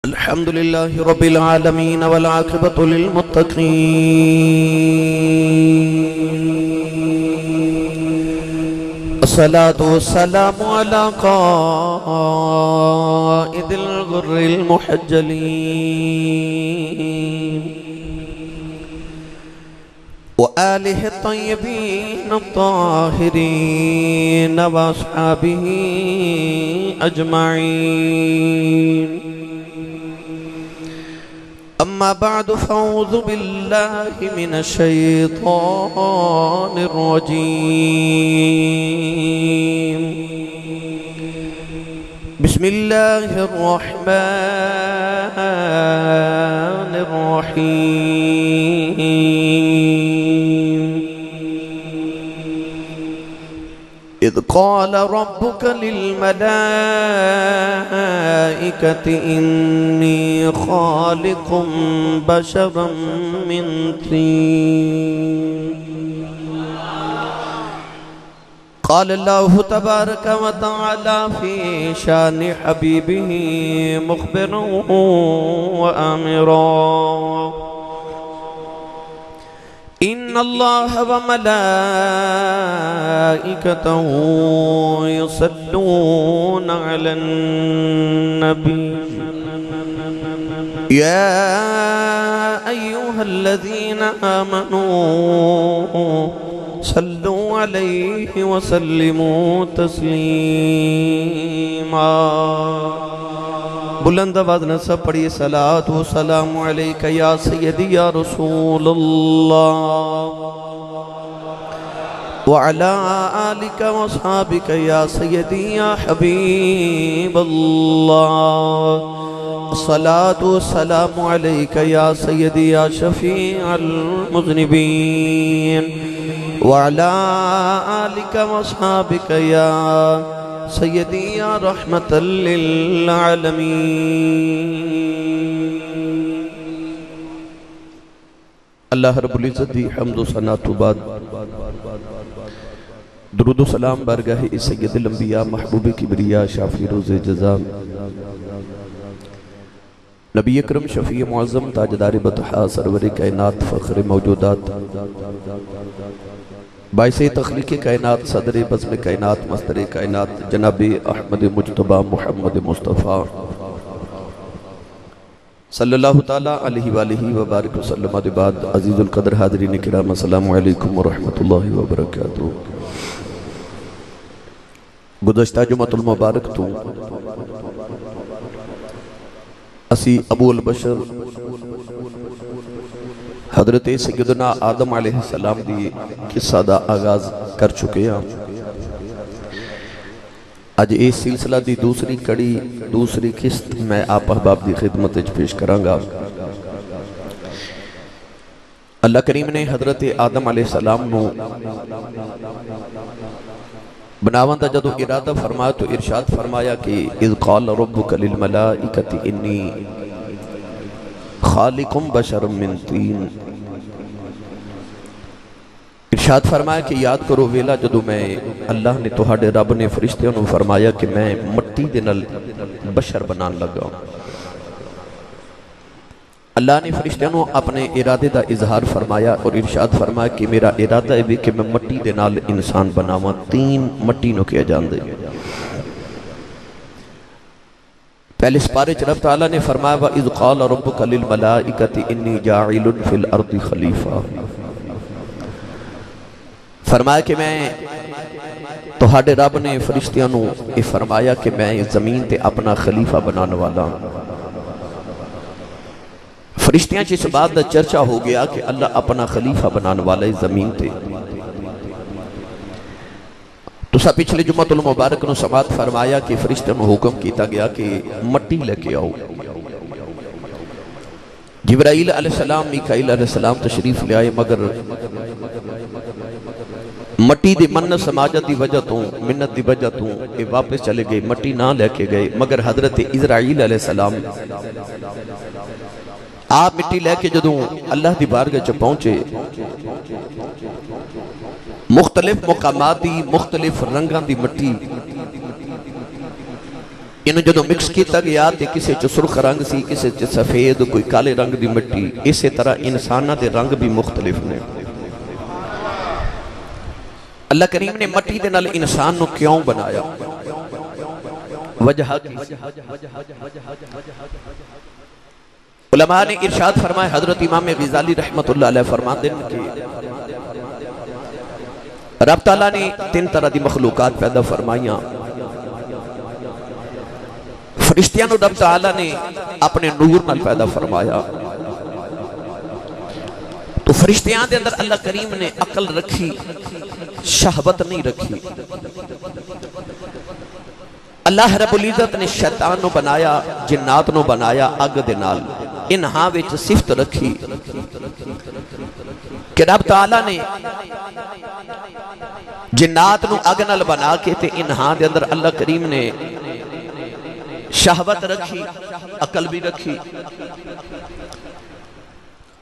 الحمد لله رب العالمين والعاقبة للمتقين الصلاة والسلام على قائد الغر المحجلين وآله الطيبين الطاهرين وأصحابه أجمعين. أما بعد فأعوذ بالله من الشيطان الرجيم. بسم الله الرحمن الرحيم. إذ قال ربك للملائكة إني خالق بشرا من طين. قال الله تبارك وتعالى في شان حبيبه مخبرا وآمرا: إن الله وملائكته يصلون على النبي يا أيها الذين آمنوا صلوا عليه وسلموا تسلیما. بلند آواز نہ سب پڑھیے: صلاۃ و سلام علیک یا سیدی یا رسول اللہ وعلی آلک و اصحابک یا سیدی یا حبیب اللہ. الصلاۃ و سلام علیک یا سیدی یا شفیع المذنبین وعلی آلک و اصحابک یا سیدی یا رحمت للعالمین. اللہ رب العزت دی حمد و ثنا تو بعد درود و سلام بارگاہ سید الانبیاء محبوب کبریا شافی روز جزا نبی اکرم شفیع معظم تاجدار بطحا سرور کائنات فخر موجودات باعث تخلیق کائنات صدر بزم کائنات مصدر کائنات جناب احمد مجتبی محمد مصطفیٰ صلی اللہ تعالیٰ علیہ وآلہ وبارک وسلم. بعد عزیز القدر حاضرین کرام السلام علیکم ورحمت اللہ وبرکاتہ. گزشتہ جمعۃ المبارک تو اسی ابو البشر حضرت سیدنا آدم علیہ السلام دی قصہ دا آغاز کر چکے ہیں. آج اس سلسلہ دی دوسری کڑی دوسری قسط میں آپ احباب دی خدمت پیش کرانگا. اللہ کریم نے حضرت آدم علیہ السلام نو بناوان دا جدو ارادہ فرمایا تو ارشاد فرمایا کہ اذ قال ربک للملائکۃ انی خالق بشر من طین. ارشاد فرمایا کہ یاد کرو ویلا جدو میں اللہ نے تہاڈے رب نے فرشتیوں نے فرمایا کہ میں مٹی دے نال بشر بنان لگا. اللہ نے فرشتیوں نے اپنے ارادے دا اظہار فرمایا اور ارشاد فرمایا کہ میرا ارادہ ہے بھی کہ میں مٹی دے نال انسان بناواں. تین مٹی نو کیا جان دے. پہلے سپارے رب تعالیٰ نے فرمایا وَإِذْ قَالَ رَبُّكَ لِلْمَلَائِكَةِ إِنِّي جَاعِلٌ فِي الْأَرْضِ خَلِيفَةً. فرمایا کہ میں تہاڈے رب نے فرشتیاں نو یہ فرمایا کہ میں زمین تے اپنا خلیفہ بنانے والا. فرشتیاں چیز بات دا چرچا ہو گیا کہ اللہ اپنا خلیفہ بنانے والا ہے زمین تے. تو سا پچھلے جمعۃ المبارک نو سماعت فرمایا کہ فرشتیاں نو حکم کیتا گیا کہ مٹی لے کے آؤ. جبرائیل علیہ السلام میکائیل علیہ السلام تشریف لے آئے مگر مٹی دی منت سماجت دی وجہ تو منت دی وجہ تو یہ واپس چلے گئے مٹی نہ لے کے گئے. مگر حضرت اسرائیل علیہ السلام آپ مٹی لے کے جدوں اللہ دی بارگاہ چ پہنچے مختلف مقامات دی مختلف رنگاں دی مٹی انہوں جدو مکس کیتا گیا تے کسے چ سرخ رنگ سی، کسے چ سفید، کوئی کالے رنگ دی مٹی، اسی طرح انسانہ دے رنگ بھی مختلف نے۔ اللہ کریم نے مٹی دے نال انسان نو کیوں بنایا؟ وجہ کی علماء نے ارشاد فرمائے، حضرت امام غزالی رحمت اللہ علیہ فرماتے ہیں کہ رب تعالیٰ نے 3 طرح دی مخلوقات پیدا فرمائیاں۔ فرشتیاں نو رب تعالیٰ نے اپنے نور نال پیدا فرمایا، تو فرشتیاں دے اندر اللہ کریم نے عقل رکھی، شہوت نہیں رکھی۔ اللہ رب العزت نے شیطان نو بنایا، جنات نو بنایا اگ دے نال، انہاں وچ صفت رکھی کہ رب تعالیٰ نے جنات نو اگ نال بنا کے تے انہاں دے اندر اللہ کریم نے شہوت رکھی، عقل بھی رکھی۔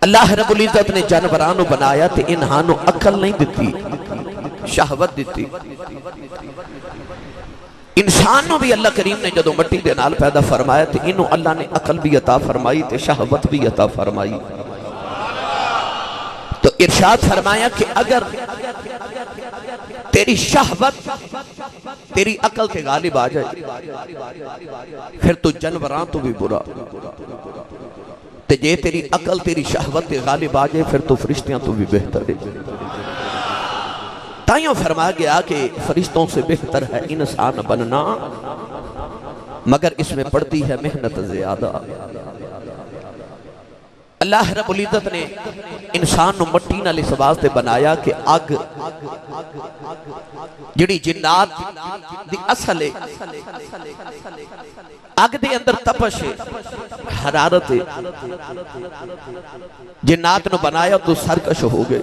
اللہ رب العزت نے جانوراں نو بنایا تے انہاں نو عقل نہیں دتی، شہوت دتی۔ انسان نو بھی اللہ کریم نے جدو مٹی دے نال پیدا فرمایا تے انہوں اللہ نے عقل بھی عطا فرمائی تے شہوت بھی عطا فرمائی۔ تو ارشاد فرمایا کہ اگر تیری شہوت تیری عقل کے غالب آ جائے پھر تو جانوراں تو بھی برا، تے جے تیری عقل تیری شہوت کے غالب آ جائے پھر تو فرشتیاں تو بھی بہتر ہے۔ تائیوں فرمایا گیا کہ فرشتوں سے بہتر ہے انسان بننا، مگر اس میں پڑتی ہے محنت زیادہ۔ اللہ رب العزت نے انسان نو مٹی نال اس واسطے بنایا کہ اگ جڑی جنات دی اصل ہے، اگ دے اندر تپش ہے، حرارت ہے۔ جنات نو بنایا تو سرکش ہو گئے۔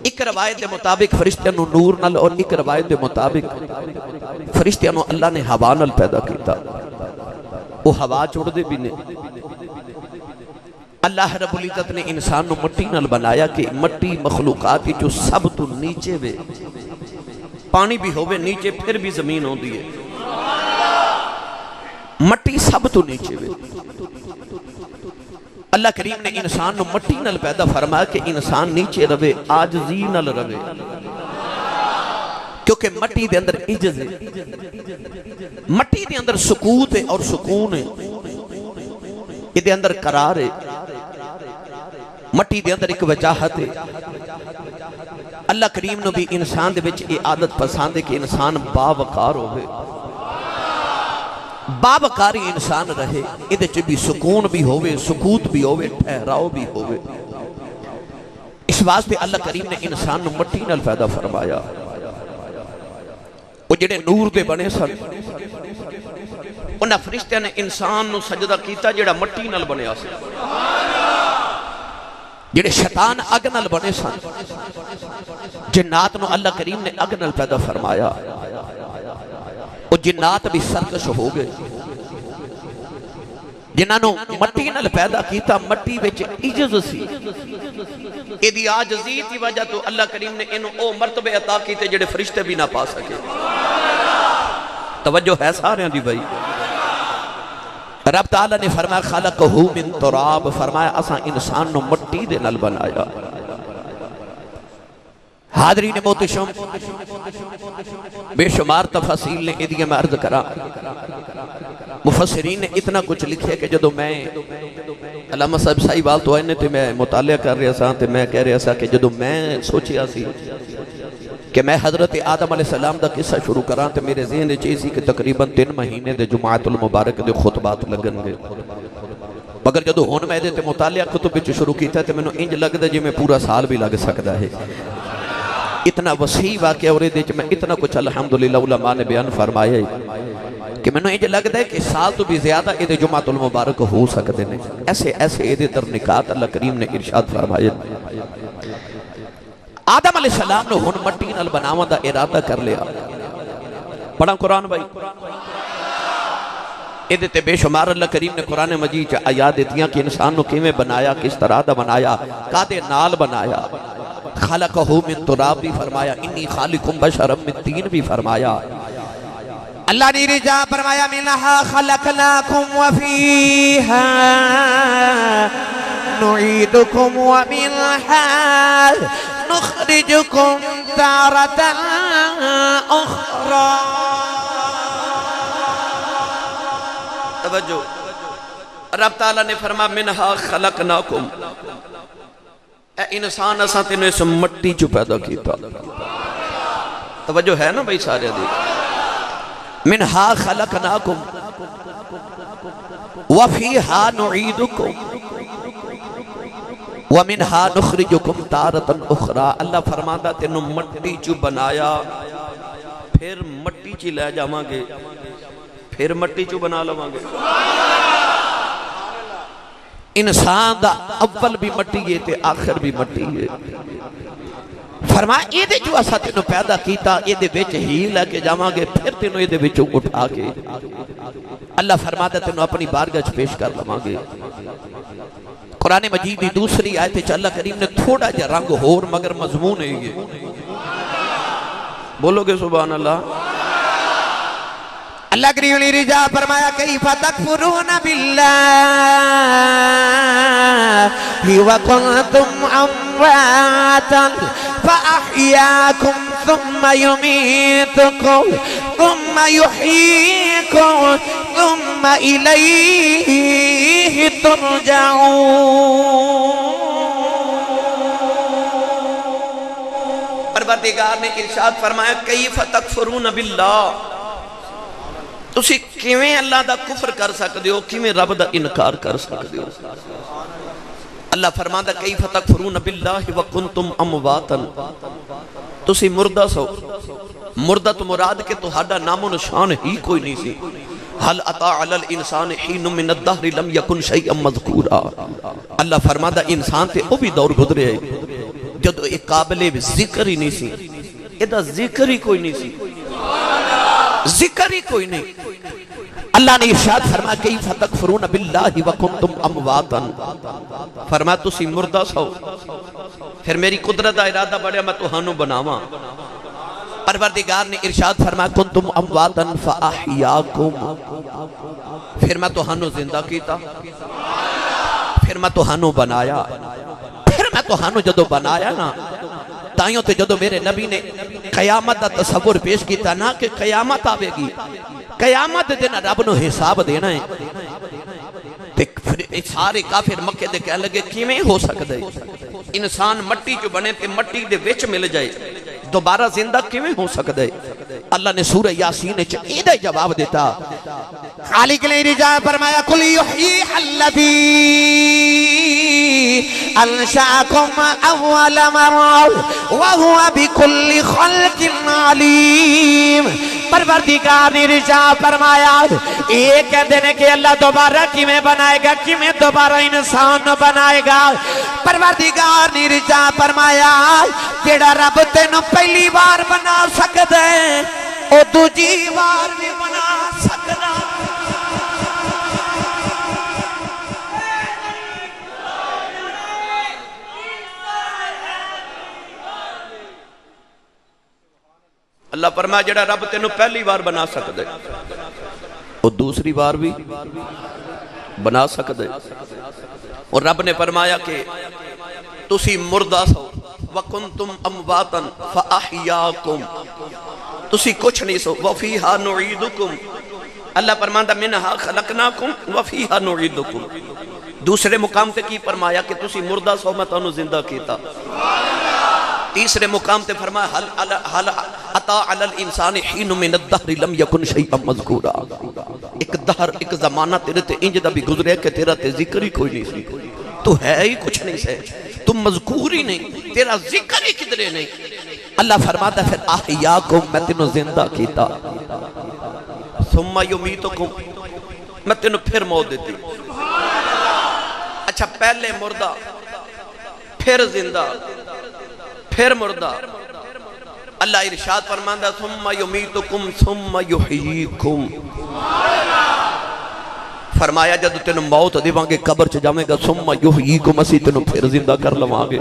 ایک روایت دے مطابق فرشتیاں نو نور نال، اور ایک روایت دے مطابق فرشتیاں نو اللہ نے ہوا نال پیدا کیتا، وہ ہوا چھوڑ دے بھی نہیں۔ اللہ رب العزت نے انسان نو مٹی نال بنایا کہ مٹی مخلوقات کی جو سب تو نیچے وے، پانی بھی ہوئے نیچے پھر بھی زمین ہو دیئے، مٹی سب تو نیچے وے۔ اللہ کریم نے انسان نو مٹی نال پیدا فرمایا کہ انسان نیچے روے، عاجزی نال روے، کیونکہ مٹی دے اندر عجز ہے، مٹی دے اندر سکوت ہے اور سکون ہے، یہ دے اندر قرار ہے، مٹی دے اندر ایک وجاہت ہے۔ اللہ کریم نو بھی انسان دے وچ یہ عادت پسند ہے کہ انسان باوقار ہوئے، باوقاری انسان رہے، ادھے چھ بھی سکون بھی ہوئے، سکوت بھی ہوئے، ٹھہراؤ بھی ہوئے۔ اس واسطے اللہ کریم نے انسان نو مٹی نال پیدا فرمایا۔ وہ جڑے نور دے بنے سن، انہاں فرشتیاں نے انسان نو سجدہ کیتا جڑا مٹی نال بنیا سی۔ جڑے شیطان اگ نال بنے سن، جنات نو اللہ کریم نے اگ نال پیدا فرمایا، وہ جنات بھی سرکش ہو گئے۔ جنہاں نو مٹی نال پیدا کیتا، مٹی وچ عجز سی، ایدی عاجزی دی وجہ تو اللہ کریم نے انہوں او مرتبے عطا کیتے جڑے فرشتے بھی نہ پا سکے۔ توجہ ہے سارے دی بھائی؟ رب تعالیٰ نے فرمایا خلقہو من تراب، فرمایا اساں انسان نو مٹی دے نال بنایا۔ حاضرین محتشم، بے شمار تفاصیل نے ادھیے میں عرض کرا، مفسرین نے اتنا کچھ لکھے کہ جدو میں علامہ صاحب صحیح بال تو آئینے تھے، میں مطالعہ کر رہا سا تے میں کہہ رہا سا کہ جدو میں سوچیا سی کہ میں حضرت آدم علیہ السلام دا قصہ شروع کران تے میرے ذہن چیزی کہ تقریباً 3 مہینے دے جمعۃ المبارک دے خطبات لگن گے، مگر جدو ہون میں دے تے مطالعہ کتب وچ شروع کیتا تے میں انج لگ دے جی میں پورا سال بھی لگ سکتا ہے۔ اتنا وسیع واقعہ اور دے میں اتنا کچھ الحمدللہ علماء نے بیان فرمایا کہ میں نے یہ لگتا ہے کہ سال تو بھی زیادہ یہ جمعۃ المبارک ہو سکتے ہیں۔ ایسے ایسے یہ در نکات اللہ کریم نے ارشاد فرمایا۔ آدم علیہ السلام نے ہن مٹی نال بناون دا ارادہ کر لیا۔ پڑھا قرآن بھائی، یہ تے بے شمار اللہ کریم نے قرآن مجید آیات دیتیاں کہ انسان نو کیویں بنایا، کس طرح دا بنایا، کادے نال بنایا۔ خلقہو من تراب بھی فرمایا، انی خالقم بشرم من تین بھی فرمایا۔ اللہ نے رجا فرمایا منہا خلقناکم وفیہا نعیدکم ومنہا نخرجکم تارة اخرى. توجہ، رب تعالیٰ نے فرمایا منہا خلقناکم، اے انسان اساں تینوں اس مٹی چو پیدا کیتا. توجہ ہے نا بھائی سارے دی. منہا خلقناکم وفیہا نعیدکم ومنہا نخرجکم تارۃ اخری. اللہ فرماتا تینوں مٹی چو بنایا، پھر مٹی چی لے جاواں گے، پھر مٹی چو بنا لواں گے. انسان دا اول بھی مٹی ہے تے آخر بھی مٹی ہے. فرمایا یہ دے جو اسا تینوں پیدا کیتا، یہ دے وچ ہی لے کے جاواں گے، پھر تینوں یہ دے وچوں اٹھا کے اللہ فرماتا تینوں اپنی بارگاہ وچ پیش کر لواں گے. قرآن مجید دی دوسری آیت وچ اللہ کریم نے تھوڑا جا رنگ ہور مگر مضمون ہے یہ. بولو گے سبحان اللہ. اللہ کریم نے رجا فرمایا کیف تکفرون باللہ وکنتم امواتا فاحیاکم ثم یمیتکم ثم یحییکم ثم الیہ ترجعون. پروردگار نے ارشاد فرمایا کیف تکفرون باللہ، تسی کیویں اللہ دا کفر کر سکتے ہو، کیویں رب دا انکار کر سکتے ہو. اللہ فرماتا کیف تکفرون باللہ وکنتم امواتا، تسی مردہ سو. مردہ تو مراد کہ تہاڈا نام و نشان ہی کوئی نہیں سی. حل اتا علی الانسان حین من الدہر لم یکن شیئا مذکورا. اللہ فرماتا انسان تے او بھی دور گزرے ہے جدو ایک قابل ذکر ہی نہیں سی، ایدہ ذکر ہی کوئی نہیں سی، ذکر ہی کوئی نہیں. اللہ نے ارشاد فرمایا کیف تکفرون باللہ وکنتم امواتا، فرمایا تسی مردہ سو، پھر میری قدرت دا ارادہ بڑھیا میں تہانوں بناواں. پروردگار نے ارشاد فرمایا کنتم امواتا فاحیاکم، پھر میں تہانوں زندہ کیتا، پھر میں تہانوں بنایا. پھر میں تہانوں جدو بنایا نا تائیوں تے جدو میرے نبی نے قیامت دا تصور پیش کیتا نا کہ قیامت آوے گی، قیامت دینا رب نو حساب دینا ہے. سارے کافر مکے دے کہنے لگے کیویں ہو سکتا ہے انسان مٹی جو بنے تے مٹی دے وچ مل جائے، دوبارہ زندہ کیویں ہو سکتا ہے. اللہ نے سورہ یاسین وچ ایدہ جواب دیتا. خالق نے رجا فرمایا قل یحییھا الذی انشأکم اول مرہ وہو بکل خلق علیم. پروردگار نے ارشاد فرمایا ایک دن کہ اللہ دوبارہ کیویں بنائے گا، کیویں دوبارہ انسان بنائے گا. پروردگار نے ارشاد فرمایا جیڑا رب تینوں پہلی بار بنا سکدا ہے او دوجی بار بھی بنا سکدا. اللہ فرمایا جڑا رب تینوں پہلی بار بنا سکتا ہے وہ دوسری بار بھی بنا سکتا ہے. اور رب نے فرمایا کہ تسی مردہ سو وکنتم امواتا فاحیاکم، تسی کچھ نہیں سو وفیہا نعیدکم. اللہ فرماتا منہا خلقناکم وفیہا نعیدکم. دوسرے مقام تے کی فرمایا کہ تسی مردہ سو میں تانوں زندہ کیتا. تیسرے مقام تے فرمایا حل اتا علی الانسان حین من الدہر لم یکن شیئا مذکورا. ایک دہر ایک زمانہ تیرے تے انج دا بھی گزرے کہ تیرا تے ذکر ہی کوئی نہیں سی، تو ہے ہی کچھ نہیں سے، تم مذکور ہی نہیں، تیرا ذکر ہی کدرے نہیں. اللہ فرماتا پھر احیاکم میں تینوں زندہ کیتا، ثم یمیتکم میں تینوں پھر موت دیتی. اچھا پہلے مردہ پھر زندہ پھر مردہ. اللہ ارشاد فرماندہ ثم یمیتکم ثم یحییکم. فرمایا جب تینوں موت دیواں گے قبر چ جاویں گا ثم یحییکم اسی تینوں پھر زندہ کر لواں گے.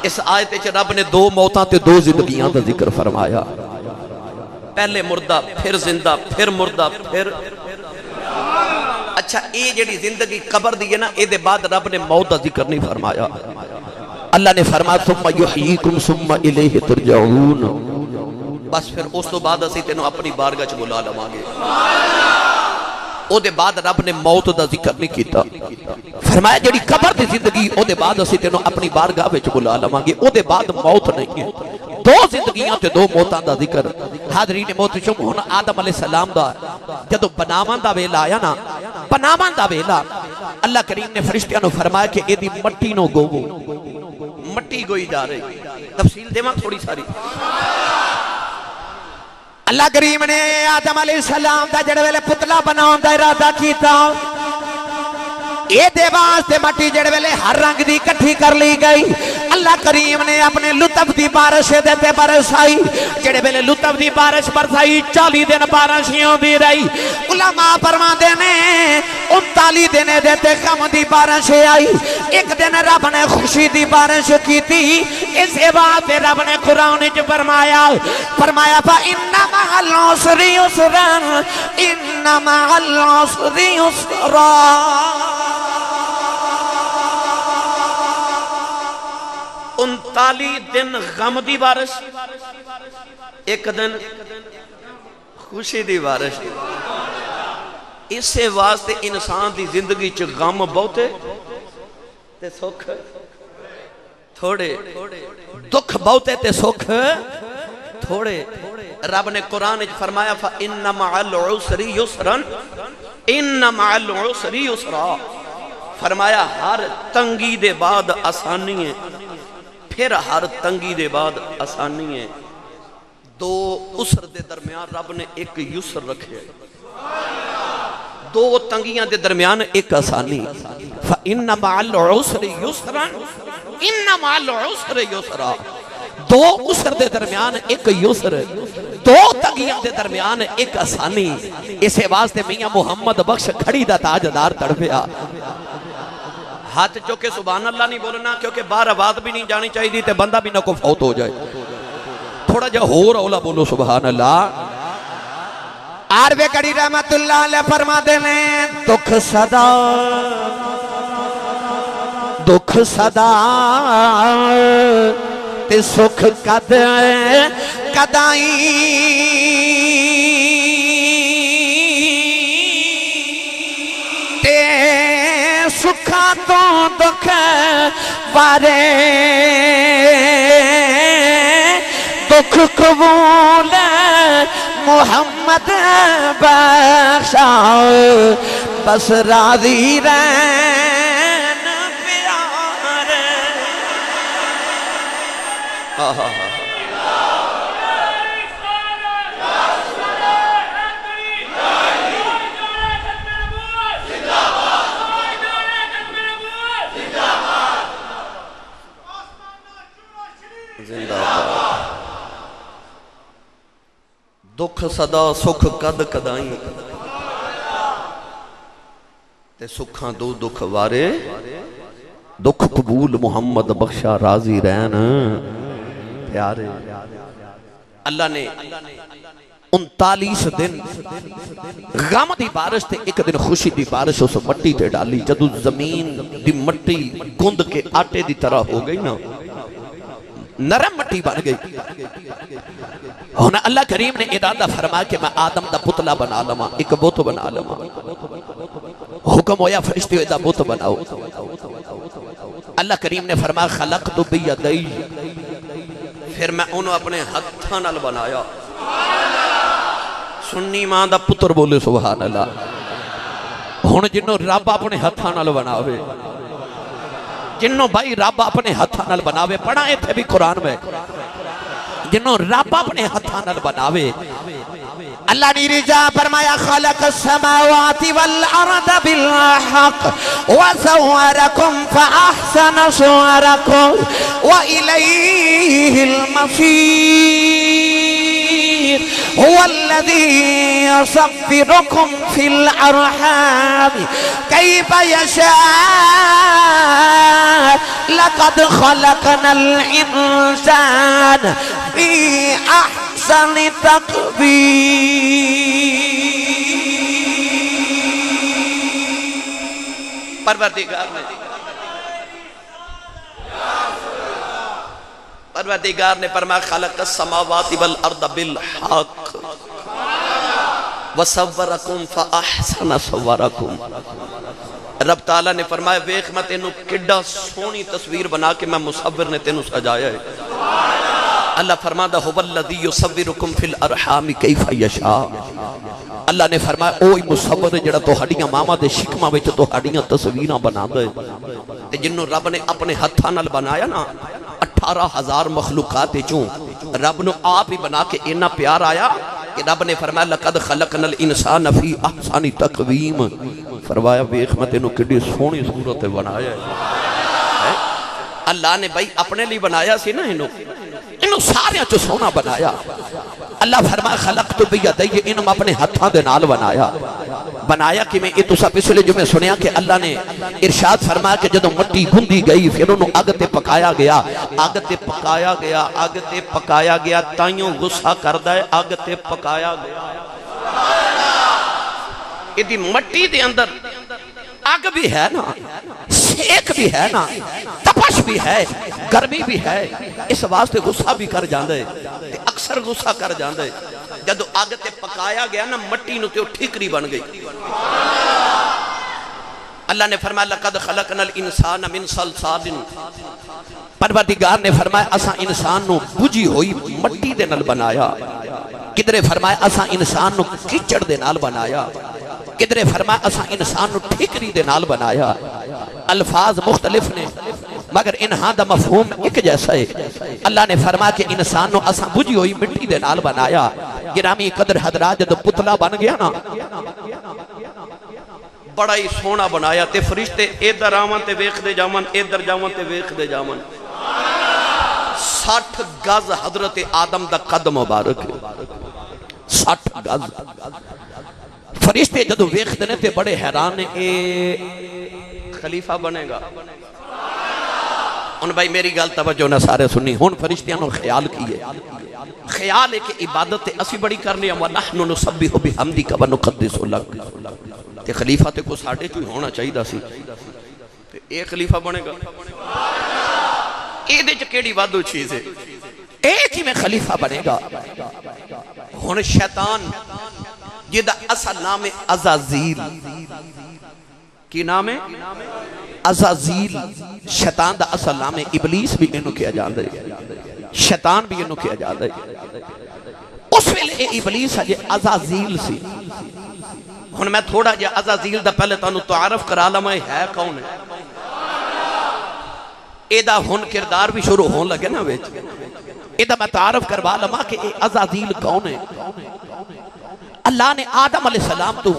اس آیت وچ رب نے دو موتاں تے دو زندگیاں دا ذکر فرمایا. پہلے مردہ پھر زندہ پھر مردہ پھر اچھا یہ جڑی زندگی قبر دی ہے نا اے دے بعد رب نے موت دا ذکر نہیں فرمایا اللہ نے فرمایا ثم یحییکم ثم الیہ ترجعون بس پھر اس تو بعد اسی تینوں اپنی بارگاہ چ بلا لواں گے او دے بعد رب نے موت دا ذکر نہیں کیتا فرمایا جڑی قبر دی زندگی او دے بعد اسی تینوں اپنی بارگاہ وچ بلا لواں گے او دے بعد موت نہیں ہے دو زندگیاں تے دو موتاں دا ذکر حاضرین محترم ہن آدم علیہ السلام دا جدو بناواں دا ویلا آیا نا بناواں دا ویلا اللہ کریم نے فرشتیاں نو فرمایا کہ اے دی مٹی نو گوو مٹی گوئی جا رہی تفصیل دیواں تھوڑی ساری اللہ کریم نے آدم علیہ السلام دا جڑے ویلے پتلا بناون دا ارادہ کیتا اے دے واسطے مٹی جڑے ویلے ہر رنگ دی اکٹھی کر لی گئی اللہ کریم نے اپنے لطف دی بارش دیتے برسائی جڑے ویلے لطف دی بارش برسائی 40 دن بارشیوں دی رہی علماء فرماندے نے 39 دن دیتے غم دی بارش آئی ایک دن رب نے خوشی دی بارش کی تھی اس واسطے رب نے قرآن وچ فرمایا فَإِنَّ مَعَ الْعُسْرِ يُسْرًا إِنَّ مَعَ الْعُسْرِ يُسْرًا 39 دن غم دی بارش ایک دن خوشی دی بارش اسے واسطے انسان دی زندگی چ غم بہتے تے سکھ تھوڑے دکھ بہتے تے سکھ تھوڑے رب نے قرآن فرمایا فَإِنَّ مَعَ الْعُسْرِ يُسْرًا إِنَّ مَعَ الْعُسْرِ يُسْرًا فرمایا ہر تنگی دے بعد آسانی ہے پھر ہر تنگی دے بعد آسانی ہے دو اسر دے درمیان رب نے ایک یسر رکھے دو تنگیاں دے درمیان ایک آسانی فَإِنَّ مَعَ الْعُسْرِ يُسْرًا إِنَّ مَعَ الْعُسْرِ يُسْرًا دو اسر دے درمیان ایک یسر دو تنگیاں دے درمیان ایک آسانی اسے واسطے میاں محمد بخش کھڑی دا تاجدار تڑپیا ہاتھ چوکے سبحان اللہ نہیں بولنا کیونکہ بار آواز بھی نہیں جانی چاہیے دی تے بندہ بھی نہ کو فوت ہو جائے تھوڑا جا ہو رولا بولو سبحان اللہ عارف کڑی رحمت اللہ علیہ فرما دے لیں دکھ صدا تے سکھ کدائی تے سکھا تو دکھ بارے دکھ قبول محمد بخشا بس راضی رہن پیارے دکھ صدا سکھ کد کدائیں تے سکھاں دو دکھ وارے دکھ قبول محمد بخشا راضی رہن پیارے اللہ نے 39 دن غم دی بارش تے ایک دن خوشی دی بارش اس مٹی تے ڈالی جدو زمین دی مٹی گند کے آٹے دی طرح ہو گئی نا نرم مٹی بن گئی ہونا اللہ کریم نے ارادہ فرما کہ میں آدم دا پتلا بنا لما ایک بت بنا لما حکم ہویا فرشتیوں دا بت بناؤ اللہ کریم نے فرمایا خلقت بیدی پھر میں انہوں اپنے ہتھاں نال بنایا سنی ماں دا پتر بولے سبحان اللہ ہن جنوں رب اپنے ہتھاں نال بناوے جنوں بھائی رب اپنے ہتھاں نال بناوے پڑھا ایتھے بھی قرآن میں جنوں رب اپنے ہتھاں نال بناوے اللہ نے رجا فرمایا خلق السماوات والارض بالحق وصوركم فاحسن صوركم واليه المصير هو الذي يصبركم في الارحام كيف يشاء لقد خلقنا الانسان في احسن احسن تقویم پروردگار نے فرمایا خلق السماوات والارض بالحق وصورکم فاحسن صورکم. رب تعالیٰ نے فرمایا ویخ میں تینوں کڈا سونی تصویر بنا کے میں مصور نے تینوں سجایا ہے. اللہ فرماتا هو الذی یصورکم فی الارحام کیف یشاء. اللہ نے فرمایا اوہی مصور جڑا تو ہڈیاں ماما دے شکمہ وچ تو ہڈیاں تصویراں بنا دے تے جنوں رب نے اپنے ہتھاں نال بنایا نا 18,000 مخلوقات چوں رب نے آپ ہی بنا کے اتنا پیار آیا کہ رب نے فرمایا لقد خلقنا الانسان فی احسن تقویم. فرمایا ویکھ میں تینوں کڈی سونی صورت بنایا ہے. اللہ نے بھائی اپنے لیے بنایا سی نا انہوں سارے چو سونا بنایا. اللہ فرمایا خلقت بیدی انہوں اپنے ہتھاں دے نال بنایا کہ میں اتو سا پچھلے جو میں سنیا کہ اللہ نے ارشاد فرمایا کہ جدو مٹی گھندی گئی پھر انہوں آگتے پکایا گیا تائیوں غصہ کردہ ہے آگتے پکایا گیا. ادھی مٹی دے اندر آگ بھی ہے نا سیک بھی ہے نا تپش بھی ہے گرمی بھی ہے اس واسطے غصہ بھی کر جاندے اکثر غصہ کر جاندے. جدو آگ تے پکایا گیا نا مٹی نو تے ٹھیکری بن گئی. اللہ نے فرمایا لقد خلقنا الانسان من صلصال. پروردگار نے فرمایا اساں انسان نو بجھی ہوئی مٹی دے نال بنایا. کدرے فرمایا اساں انسان نو کیچڑ دے نال بنایا. کدرے فرمایا اساں انسان نو ٹھیکری دے نال بنایا. الفاظ مختلف نے مگر انہاں دا مفہوم ایک جیسا ہے. اللہ نے فرمایا کہ انسان نو اساں بجھی ہوئی مٹی دے نال بنایا. گرامی قدر حضرات جدو پتلا بن گیا نا بڑا ہی سونا بنایا تے فرشتے ادھر آون تے ویکھ دے جاون ادھر جاون تے ویکھ دے جاون. 60 گز حضرت آدم دا قد مبارک 60 گز. فرشتے جدو ویکھ دے تے بڑے حیران نے اے خلیفہ بنے گا. ان بھائی میری گل توجہ نہ سارے سنی. ہن فرشتیاں نو خیال کیے خیال ہے کہ عبادت اسی بڑی کرنی ہے وَنَحْنُ نُسَبِّحُ بِحَمْدِكَ وَنُقَدِّسُ لَكَ. تے خلیفہ تے کو ساڑھے چوئی ہونا چاہیے دا سی. ایک خلیفہ بنے گا اے دے چکیڑی وادو چیز ہے ایک ہی میں خلیفہ بنے گا. ہن شیطان جدہ اصل نام ہے عزازیل. کی نام ہے عزازیل. شیطان دا اصل نام ہے ابلیس بھی انہوں کیا جاندے شیطان بھی انہوں کیا جاندے. اس ویلے ابلیس ہے عزازیل سی. ہن میں تھوڑا جا عزازیل دا پہلے تانوں تعارف کرا لما ہے کون ہے. ایدہ ہن کردار بھی شروع ہون لگے نا ویچ. ایدہ میں تعارف کروا لما کہ عزازیل کون ہے. اللہ نے آدم علیہ السلام تو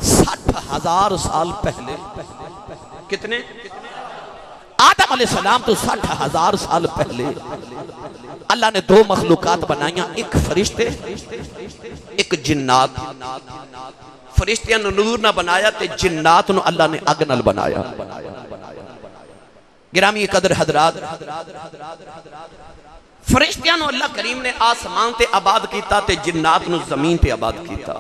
60,000 سال پہلے کتنے آدم علیہ السلام تو 60,000 سال پہلے اللہ نے 2 مخلوقات بنائیاں. ایک فرشتے ایک جنات. فرشتیاں نو نور نہ بنایا تے جنات نو اللہ نے اگ نال بنایا. گرامی قدر حضرات فرشتیاں نو اللہ کریم نے آسمان تے آباد کیتا تے جنات نو زمین تے آباد کیتا.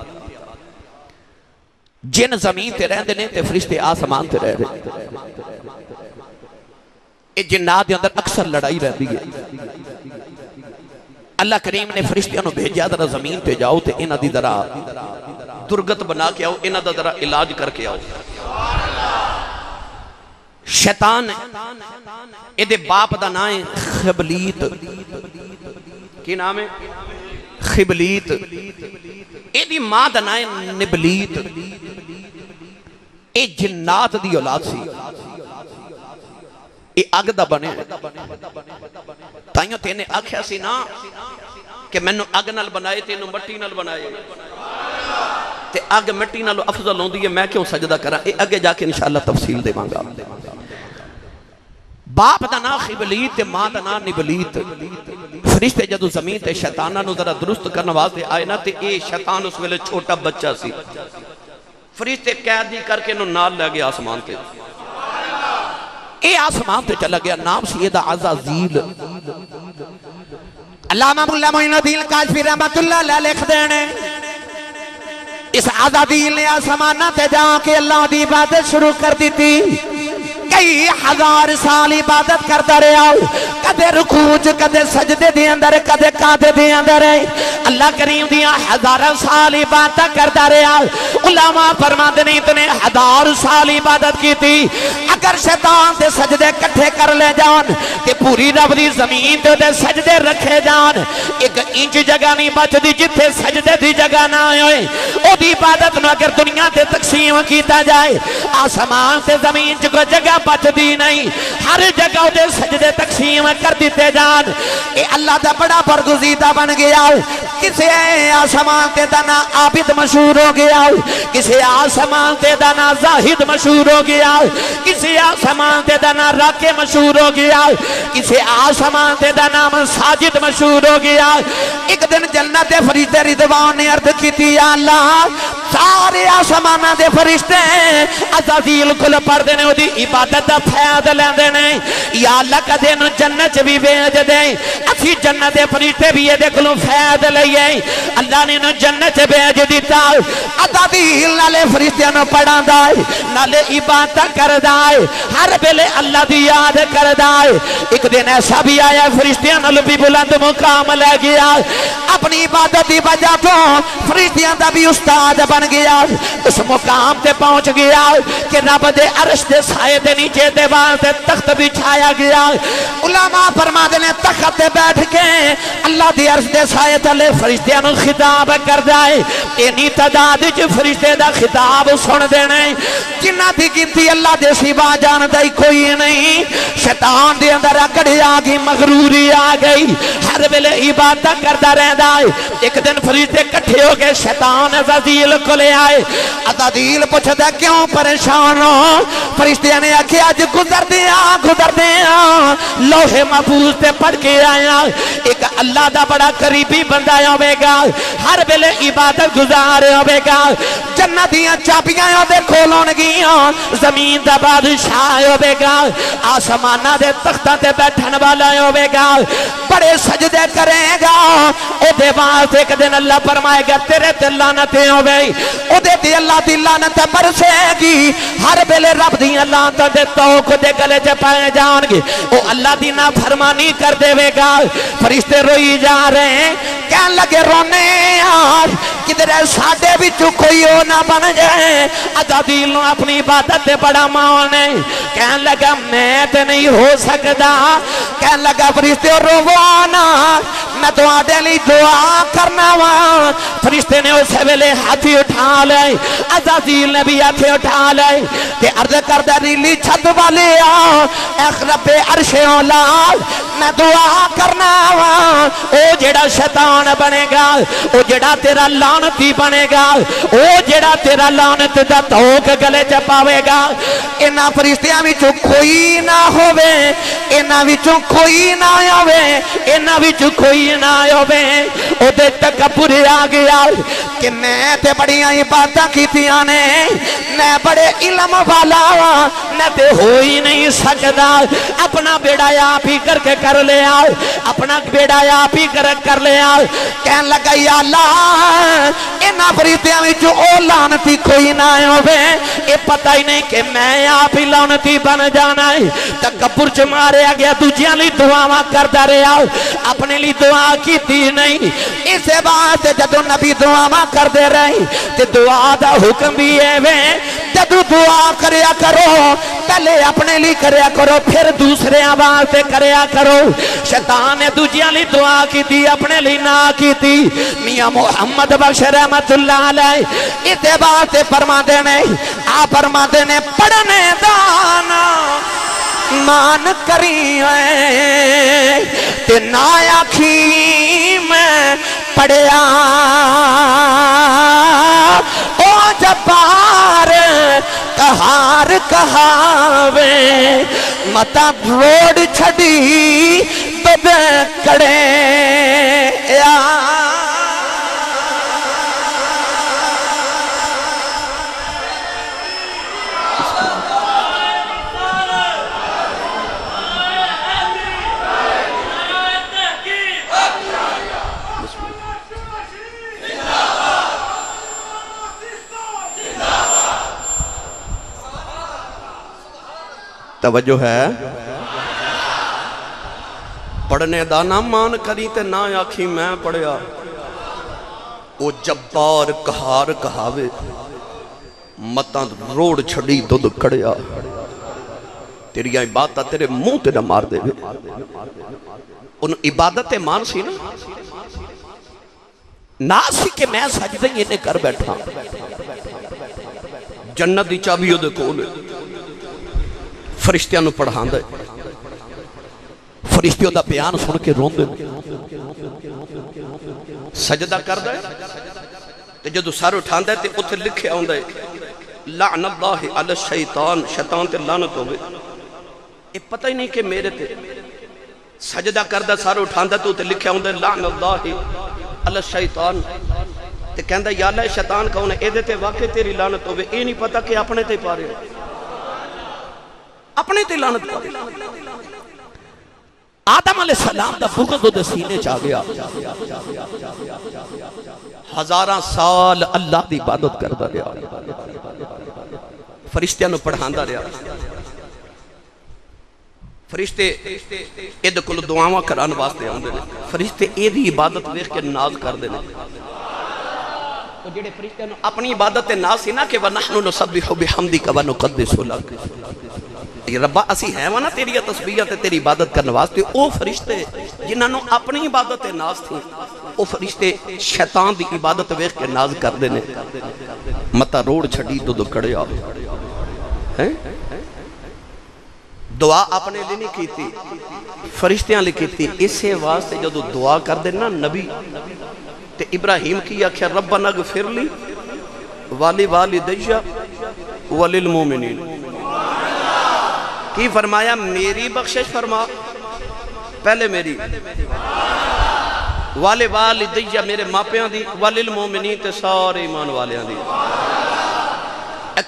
جن زمین تے رہن دے نے تے فرشتے آسمان تے رہ رہے. اے جنات دے اندر اکثر لڑائی رہتی ہے. اللہ کریم نے فرشتیاں نو بھیجا ذرا زمین تے جاؤ تے انہاں دی ذرا درگت بنا کے آؤ انہاں دا ذرا علاج کر کے آؤ. شیطان اے دے باپ دا نام ہے خبلیت. کی نام ہے خبلیت. اے دی ماں دا نام ہے نبلیت. اے جنات دی اولاد سی. اے اگ دا بنے تائیوں تینے آکھیا سی نا کہ میں نو اگ نال بنائے تینو مٹی نال بنائے تے اگ مٹی نالو افضل ہوندی ہے میں کیوں سجدہ کرا. اے اگے جا کے انشاءاللہ تفصیل دے مانگا. باپ دا نا خبلیت تے ماں دا نا نبلیت. فرشتے جدو زمین تے شیطانہ نو ذرا درست کرنا واسطے آئے نا تے اے شیطان اس ویلے چھوٹا بچہ سی. فرشتے قیدی کر کے نو نال لے گئے آسمان تے. اے آسمان تے چلا گیا. نام سی دا عزازیل. علامہ مولا معین الدین کاشفی رحمت اللہ علیہ لکھ دینے اس آزادی نے آسمانہ تے جا کے اللہ دی عبادت شروع کر دی تھی کئی ہزار سال عبادت کرتا رہا کدے رکوع کدے سجدے دے اندر کدے قعدے دے اندر اللہ کریم دیاں ہزار سال عبادت کرتا رہا علماء فرماتے ہیں اتنے ہزار سال عبادت کی تھی اگر شیطان تے سجدے کٹھے کر لے جان تے پوری رب دی زمین تے سجدے رکھے جان ایک انچ جگہ نہیں بچ دی جتھے سجدے دی جگہ نہ ہوئے او دی عبادت نو اگر دنیا تے تقسیم کیتا جائے آسمان تے زمین چ کوئی جگہ بچ دی نہیں ہر جگہ دے سجدے تقسیم کر دیتے جان اے اللہ دا بڑا برگزیدہ بن گیا کسے آسمان تے دانا عابد مشہور ہو گیا کسے آسمان تے دانا زاہد مشہور ہو گیا کسے آسمان تے دانا راکے مشہور ہو گیا کسے آسمان تے دانا ساجد مشہور ہو گیا ایک دن جنت فرشتے رضوان نے عرض کی تھی یا اللہ سارے آسمانہ دے فرشتے عزازیل کل پڑھ دینے ہو دی عبادت دا فیاد لیں دینے یا اللہ کا دین جنت بھی بیج دیں اسی جنت فرشتے بھی یہ دیکھلوں فیاد لئیے اللہ نے جنت بیج دیتا عزازیل نالے فرشتے نو پڑھا دائے نالے عبادت کر دائے ہر بلے اللہ دی یاد کر دائے ایک دن ایسا بھی آیا فرشتیاں نالو بھی بلند مقام لے گیا اپنی عبادت دی وجہ تو فرشتیاں دا بھی استاد بن گیا اس مقام تے پہنچ گیا کہ رب دے عرش دے سائے دے نیچے دیوار تے تخت بچھایا گیا علماء فرماتے نے تخت تے بیٹھ کے اللہ دے عرش دے سائے تلے فرشتیاں نو خطاب کر دائے اینی تعداد جو فرشتے دا خطاب سن دینے جنہ دی گنتی اللہ دے سوا جانتا ہی کوئی نہیں شیطان دے اندر اکڑی آگئی مغروری آگئی ہر بلے عبادت کردہ رہتا ہے ایک دن فرشتے کٹھے ہو گئے شیطان عزازیل کو لے آئے عزازیل پوچھتا کیوں پریشان ہو فرشتے نے آکھے آج گزر دیا لوح محفوظ تے پڑھ کے آیا ایک اللہ دا بڑا قریبی بندہ ہوئے گا ہر بلے عبادت گزارے ہوئے گا جنتیاں چابیاں دے کھولون گیاں زمین دا بادشاہ ہوئے گا آسمانہ دے تختہ تے بیٹھن والا ہوئے گا بڑے سجدے کرے گا او دے بعد ایک دن اللہ فرمائے گا تیرے تے لعنتیں ہوئے او دے تے اللہ دی لعنت برسے گی ہر بلے رب دی لعنت دے توک دے گلے چ پائے جان گے او اللہ دی نافرمانی کر دے گا فرشتے روئی جا رہے ہیں کہنے لگے رونے یار کدھر ساڈے وچوں کوئی ہو نہ بن جائے عزازیل نو اپنی عبادت تے بڑا مانے کہنے لگا میں تے نہیں ہو سکتا کہنے لگا فرشتے روانا میں تواڈے لئی دعا کرنا وا فرشتے نے اس ویلے ہاتھی اٹھا لے عزازیل نے بھی ہاتھی اٹھا لے تے عرض کردہ نیلی چھت والے اے رب عرش اولاد میں دعا کرنا وا او جڑا شیطان بنے گا او جڑا تیرا لعنتی بنے گا او جڑا تیرا لعنت دا توک گلے چ پاوے گا انہاں فرشتیاں وچوں کوئی نہ ہوے انہاں وچوں کوئی نہ ہوے انہاں وچوں کوئی نہ ہوے او دے تکبر آ گیا کہ میں تے بڑیاں عبادتاں کیتیاں نے میں بڑے علم والا میں تے ہو ہی نہیں سکدا اپنا بیڑا آپ ہی کر کے کر لے آؤ اپنا بیڑا آپ ہی کر لے آؤ کہنے لگا یا اللہ انہاں فرشتیاں وچوں او لعنتی کوئی نہ ہوے اے پتہ ہی نہیں کہ میں آپ ہی لعنتی بن جانا ہے تکبر چ ماریا گیا دوجیاں لئی دعاواں کردا رہیا اپنے لئی دعا کیتی نہیں اس بات جدوں نبی دعاواں کردے رہے تے دعا دا حکم بھی ہے جدوں دعا کریا کرو پہلے اپنے لئی کریا کرو پھر دوسرے آواز تے کریا کرو شیطان نے دوجیاں لئی دعا کیتی اپنے لئی نہ کیتی میاں محمد بخش رحمت اللہ علیہ اس بات فرماتے نے آپ فرماتے نے پڑھنے دانا مان کری ہے تے نہ آکھی میں پڑھیا او جبار کہار کہاوے متا روڑ چھڑی تو بے کڑے توجہ ہے پڑھنے دا نہ مان کری تے نہ آکھی میں پڑھیا او جبار کہار کہاوے متاں روڑ چھڑی دودھ کڑیا تیری عبادت تیرے منہ تے نہ مار دے ان عبادت مان سی نا سی کہ میں سجدے یہ کر بیٹھا جنت دی چابی دے کول فرشتیاں نو پڑھان دے فرشتیوں دا بیان سن کے رون دے سجدہ کر دے تے جدو سر اٹھان دے تے اتھے لکھے آن دے لعن اللہ علی الشیطان شیطان تے لعنت ہوئے یہ پتہ ہی نہیں کہ میرے تے سجدہ کر دے سر اٹھان دے تو اتھے لکھے آن دے لعن اللہ علی الشیطان تے کہندہ یا اللہ شیطان کون ہے ایدے تے واقع تیری لعنت ہوئے یہ نہیں پتہ کہ اپنے تے پا رہے اپنے تے لعنت پا رہے آدم علیہ السلام دا بغض دے سینے چاہ گیا ہزاراں سال اللہ دی عبادت کرتا رہا فرشتیاں نو پڑھاندا رہا فرشتے اید کل دعاواں کران واسطے آندے نے فرشتے ایدی عبادت ویکھ کے ناز کر دے نے تو جڑے فرشتے نو اپنی عبادت تے ناز سی نا کہ وَنَحْنُ نُسَبِّحُ بِحَمْدِكَ وَنُقَدِّسُ لَكَ ربا اسی ہیں ونا تیری تسبیح تے تیری عبادت کرنے واسطے او فرشتے جنہاں نو اپنی عبادت تے ناز تھی او فرشتے شیطان دی عبادت ویکھ کے ناز کر دے نے متا روڑ چھڑی تو کڑیا دعا اپنے لیے نہیں کی تھی فرشتیاں لے کی تھی اسے واسطے جدو دعا کر دے نا نبی تے ابراہیم کی آکھیا ربنا اغفر لی والی والدیہ وللمومنین کی فرمایا میری بخشش فرما پہلے میری والے والدیہ میرے ماپیاں دی وللمومنین تے سارے ایمان والیاں دی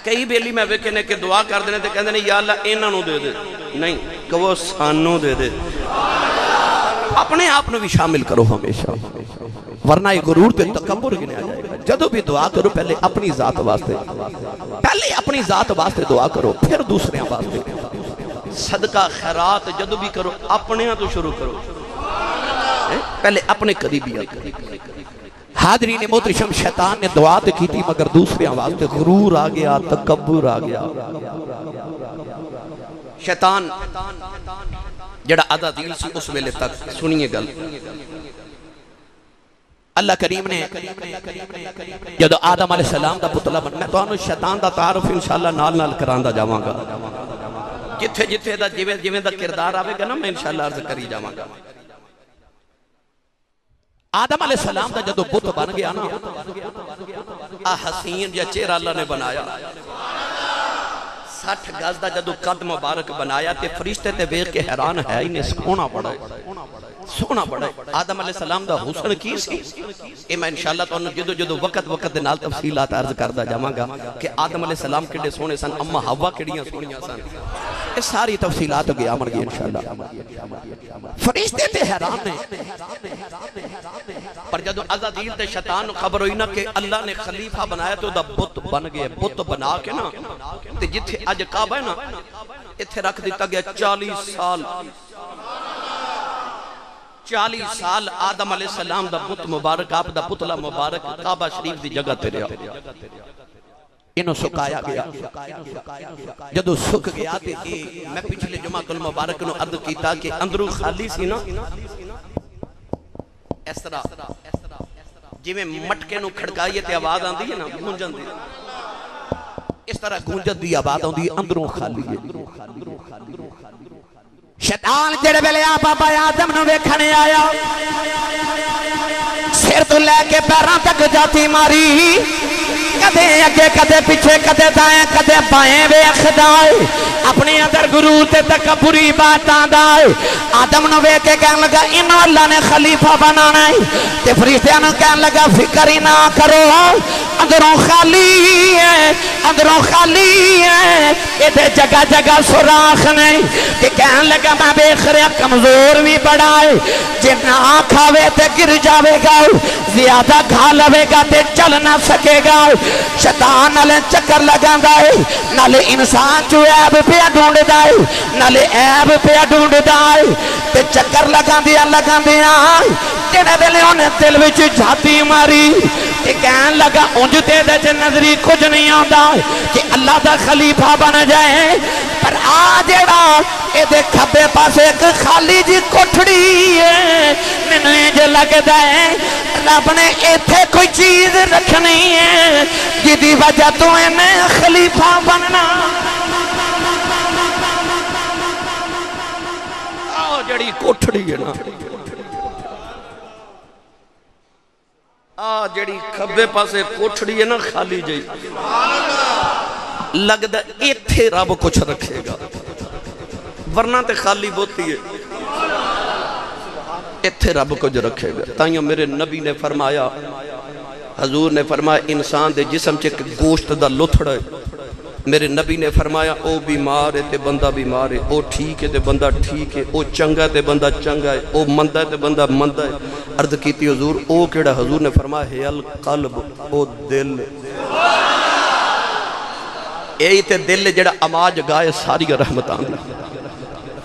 کئی بیلی میں ویکھنے کہ دعا کر دینے تے کہندے نے یا اللہ انہاں نو دے دے نہیں کہ وہ سانو دے دے اپنے آپ نو بھی شامل کرو ہمیشہ ورنہ یہ غرور تے تکبر گنیا جائے گا جدو بھی دعا کرو پہلے اپنی ذات واسطے دعا کرو پھر دوسرے واسطے صدقہ خیرات جدو بھی کرو اپنے تو شروع کرو پہلے اپنے قریبیات حاضرین محترم شیطان نے دعا تے کی تھی مگر دوسرے واسطے غرور آ گیا تکبر آ گیا شیطان جڑا آدھا دل سی اس ویلے تک سنیے گل اللہ کریم نے جدو آدم علیہ السلام دا پتلا بن میں تو انہوں شیطان دا تعارف انشاءاللہ نال نال کراندہ جاواں گا جتھے جتھے دا جویں دا کردار آوے گا نا میں انشاءاللہ عرض کری جاواں گا آدم علیہ السلام دا جدو بت بن گیا نا حسین یا چہرہ اللہ نے بنایا 60 گز دا جدو قد مبارک بنایا تے فرشتے تے ویکھ کے حیران ہے انہیں سونا پڑا سونا پڑا آدم علیہ السلام دا حسن کی سی اے میں انشاءاللہ تو انہوں جدو جدو وقت دے نال تفصیلات عرض کردہ جاواں گا کہ آدم علیہ السلام کڑے سونے سن اما حوا کڑیاں سونیاں سن یہ ساری تفصیلات گیا آمن گی انشاءاللہ فرشتے تے حیران نے پر جدو عزازیل تے شیطان خبر ہوئی نا کہ اللہ نے خلیفہ بنایا تو دا بت بن گئے بت بنا کے نا تے جتھے اج کعبہ ہے نا اتھے رکھ دیتا گیا 40 سال آدم علیہ السلام دا بت مبارک آپ دا پتلا مبارک کعبہ شریف دی جگہ تے رہا انہوں سکایا گیا جدو سک گیا تے میں پچھلے جمعہ کل مبارک نو عرض کیتا کہ اندروں خالی سی نا اس طرح جی میں مٹکے نو کھڑکائیے تے آواز آن دی ہے نا گونجن دی اس طرح گونجن دی آواز آن دی اندروں خالی ہے شیطان جڑے ویلے بابا آدم نو ویکھنے آیا سر تو لے کے پیراں تک جاتی ماری کدے اگے کدے پیچھے کدے دائیں کدے بائیں ویکھدا اپنے اندر غرور تے تکبری باتاں دا آدم نو ویکھ کے کہن لگا انہاں اللہ نے خلیفہ بنانا ہے تے فرشتیاں نو کہن لگا فکر ہی نہ کرو اندروں خالی ہے ادھے جگہ جگہ سوراخ نہیں کہ کہن لگا میں بیخ رہا کمزور بھی بڑا ہے جنہ کھاوے تے گر جاوے گا زیادہ کھا لوے گا تے چل نہ سکے گا شیطان نالے چکر لگاندا ہے نالے انسان جو عیب پیا ڈھونڈدا ہے نالے عیب پیا ڈھونڈدا ہے تے چکر لگاندیاں جڑے ویلے اونے دل وچ جھاتی ماری تے کہن لگا اونج تے دے نظری کچھ نہیں آندا کہ اللہ دا خلیفہ بن جائے پر آ جڑا اے دے کھبے پاسے ایک خالی جی کوٹھڑی ہے مینوں انج لگدا ہے رب نے ایتھے کوئی چیز رکھنی ہے جدی وجہ تو میں خلیفہ بننا جڑی کوٹھڑی ہے نا جڑی کھبے پاسے کوٹھڑی ہے نا خالی جی لگدا ایتھے رب کچھ رکھے گا ورنہ تے خالی بوتی ہے ایتھے رب کچھ رکھے گا تائیوں میرے نبی نے فرمایا حضور نے فرمایا انسان دے جسم چ گوشت دا لتھڑ ہے میرے نبی نے فرمایا او بیمار ہے تے بندہ بیمار ہے او ٹھیک ہے تے بندہ ٹھیک ہے او چنگا ہے تے بندہ چنگا ہے او مندہ ہے تے بندہ مندہ ہے عرض کیتی حضور او کیڑا حضور نے فرمایا ہے القلب او دل یہی تے دل جڑا آواز گائے ساری رحمتاں دی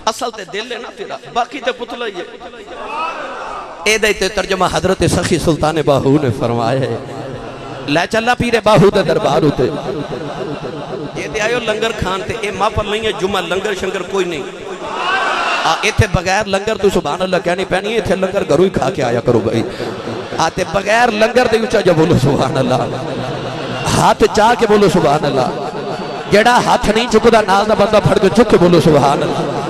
اصل تے دل ہے نا تیرا باقی تے پتلا ہی ہے اے دے تے ترجمہ حضرت سخی سلطان باہو نے فرمایا ہے لے چلا پیرے باہو دے دربار ہوتے یہ دے آئیو لنگر کھان تے اے ماں پر نہیں ہے جمعہ لنگر شنگر کوئی نہیں ایتھے بغیر لنگر تو سبحان اللہ کہنی پہنی ہے ایتھے لنگر گھروں ہی کھا کے آیا کرو بھائی آتے بغیر لنگر دے اچھا جب بولو سبحان اللہ ہاتھ چاہ کے بولو سبحان اللہ جڑا ہاتھ نہیں چکدا نال دا بندہ پھڑ کے چک کے بولو سبحان اللہ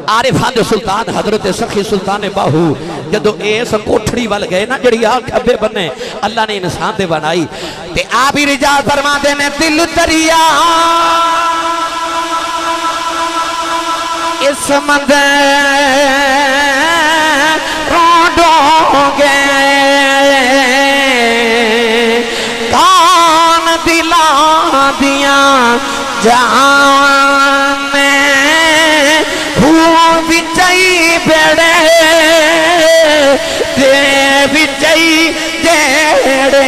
عارفان سلطان حضرت سخی سلطان باہو جدو ایس کوٹھڑی وال گئے نا جڑی آگ کھبے بنے اللہ نے انسان دے بنائی تے آبی رجال فرما دے نے دل دریا اس مندر روڈوں گے کان دلا دیا جان میں بچائی بیڑے دے بچائی دیڑے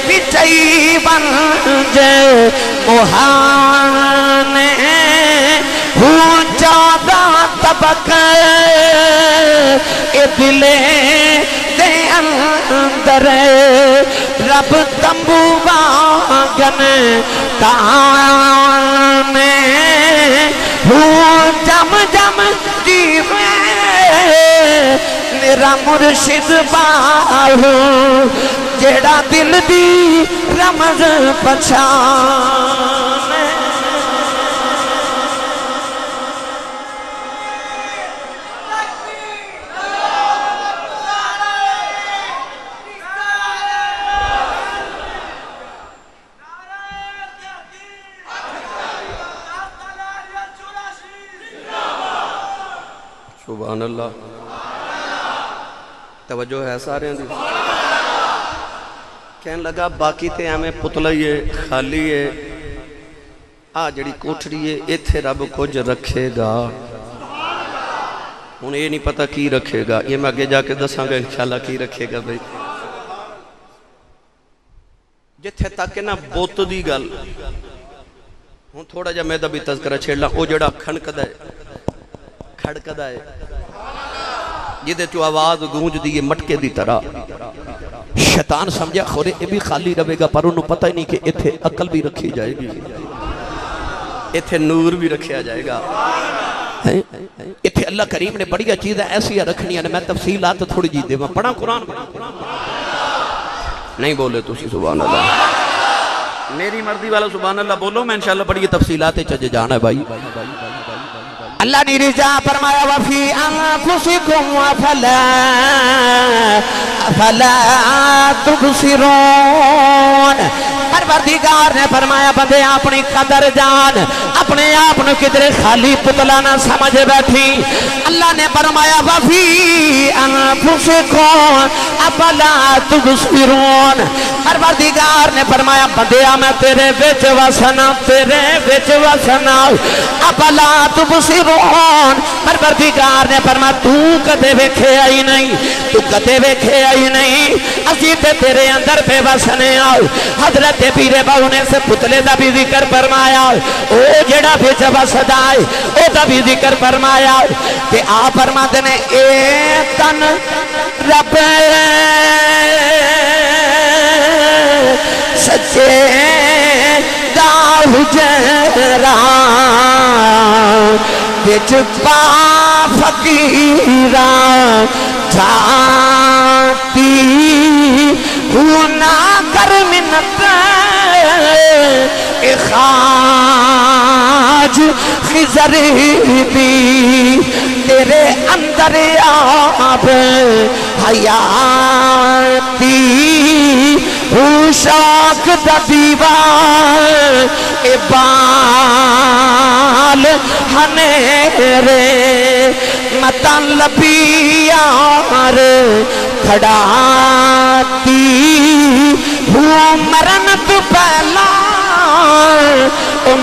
بچائی بن جے مہانے ہوں چادہ طبق اے دلے دے اندر رب تمبو باغن کانے ہوں جم جم دیوے میرا مرشد باہو جیڑا دل دی رمز پچھانے سبحان اللہ توجہ ہے سارے دی کہنے لگا باقی تے ہمیں پتلا ہی ہے خالی ہے جڑی کوٹھڑی ہے ایتھے رب کچھ رکھے گا انہیں یہ نہیں پتا کی رکھے گا یہ میں آگے جا کے دساں گا انشاءاللہ کی رکھے گا بھائی جتھے تک نا بوت دی گل ہوں تھوڑا جا میں دا بھی تذکرہ چھیڑ او جڑا کھڑکدا ہے جدے تو آواز گونج دی مٹکے دی طرح شیطان سمجھا خورے یہ بھی خالی رہے گا پر انہوں پتہ ہی نہیں کہ ایتھے عقل بھی رکھی جائے گی ایتھے نور بھی رکھیا جائے گا ایتھے اللہ کریم نے بڑی چیزیں ایسی رکھنی ہے میں تفصیلات تھوڑی جی دے میں پڑھا قرآن نہیں بولے تو سبحان اللہ میری مرضی والا سبحان اللہ بولو میں انشاءاللہ بڑی تفصیلات چجے جانا ہے بھائی اللہ نے رجا فرمایا وفی انفسکم افلا تبصرون پروردگار نے فرمایا بندے اپنی قدر جان اپنے آپ نے کدھر خالی پتلا نہ سمجھ بیٹھی اللہ نے فرمایا وفی انفسکم افلا تبصرون پروردگار نے فرمایا بندیا میں تیرے وچ وسنا تیرے وچ وسنا افلا تبصرون پروردگار نے فرمایا تو کدے ویکھیا ہی نہیں تو کدے ویکھیا ہی نہیں اسی تے تیرے اندر بے وسنے آؤ حضرت پیر بہو نے سے پتلے دا بھی ذکر فرمایا او جڑا وچ وسدا ہے او دا بھی ذکر فرمایا کہ آپ فرماتے نے اے تن رب سچے دا حجرا بچ پا فقیرا جاتی ہوں نہ کر منت اخراج خضر بھی تیرے اندر آب حیاتی ہوں شوق دا دیوار ابال ہنیرے مطلبی یار کھڑاتی ہوں مرن تو پہلا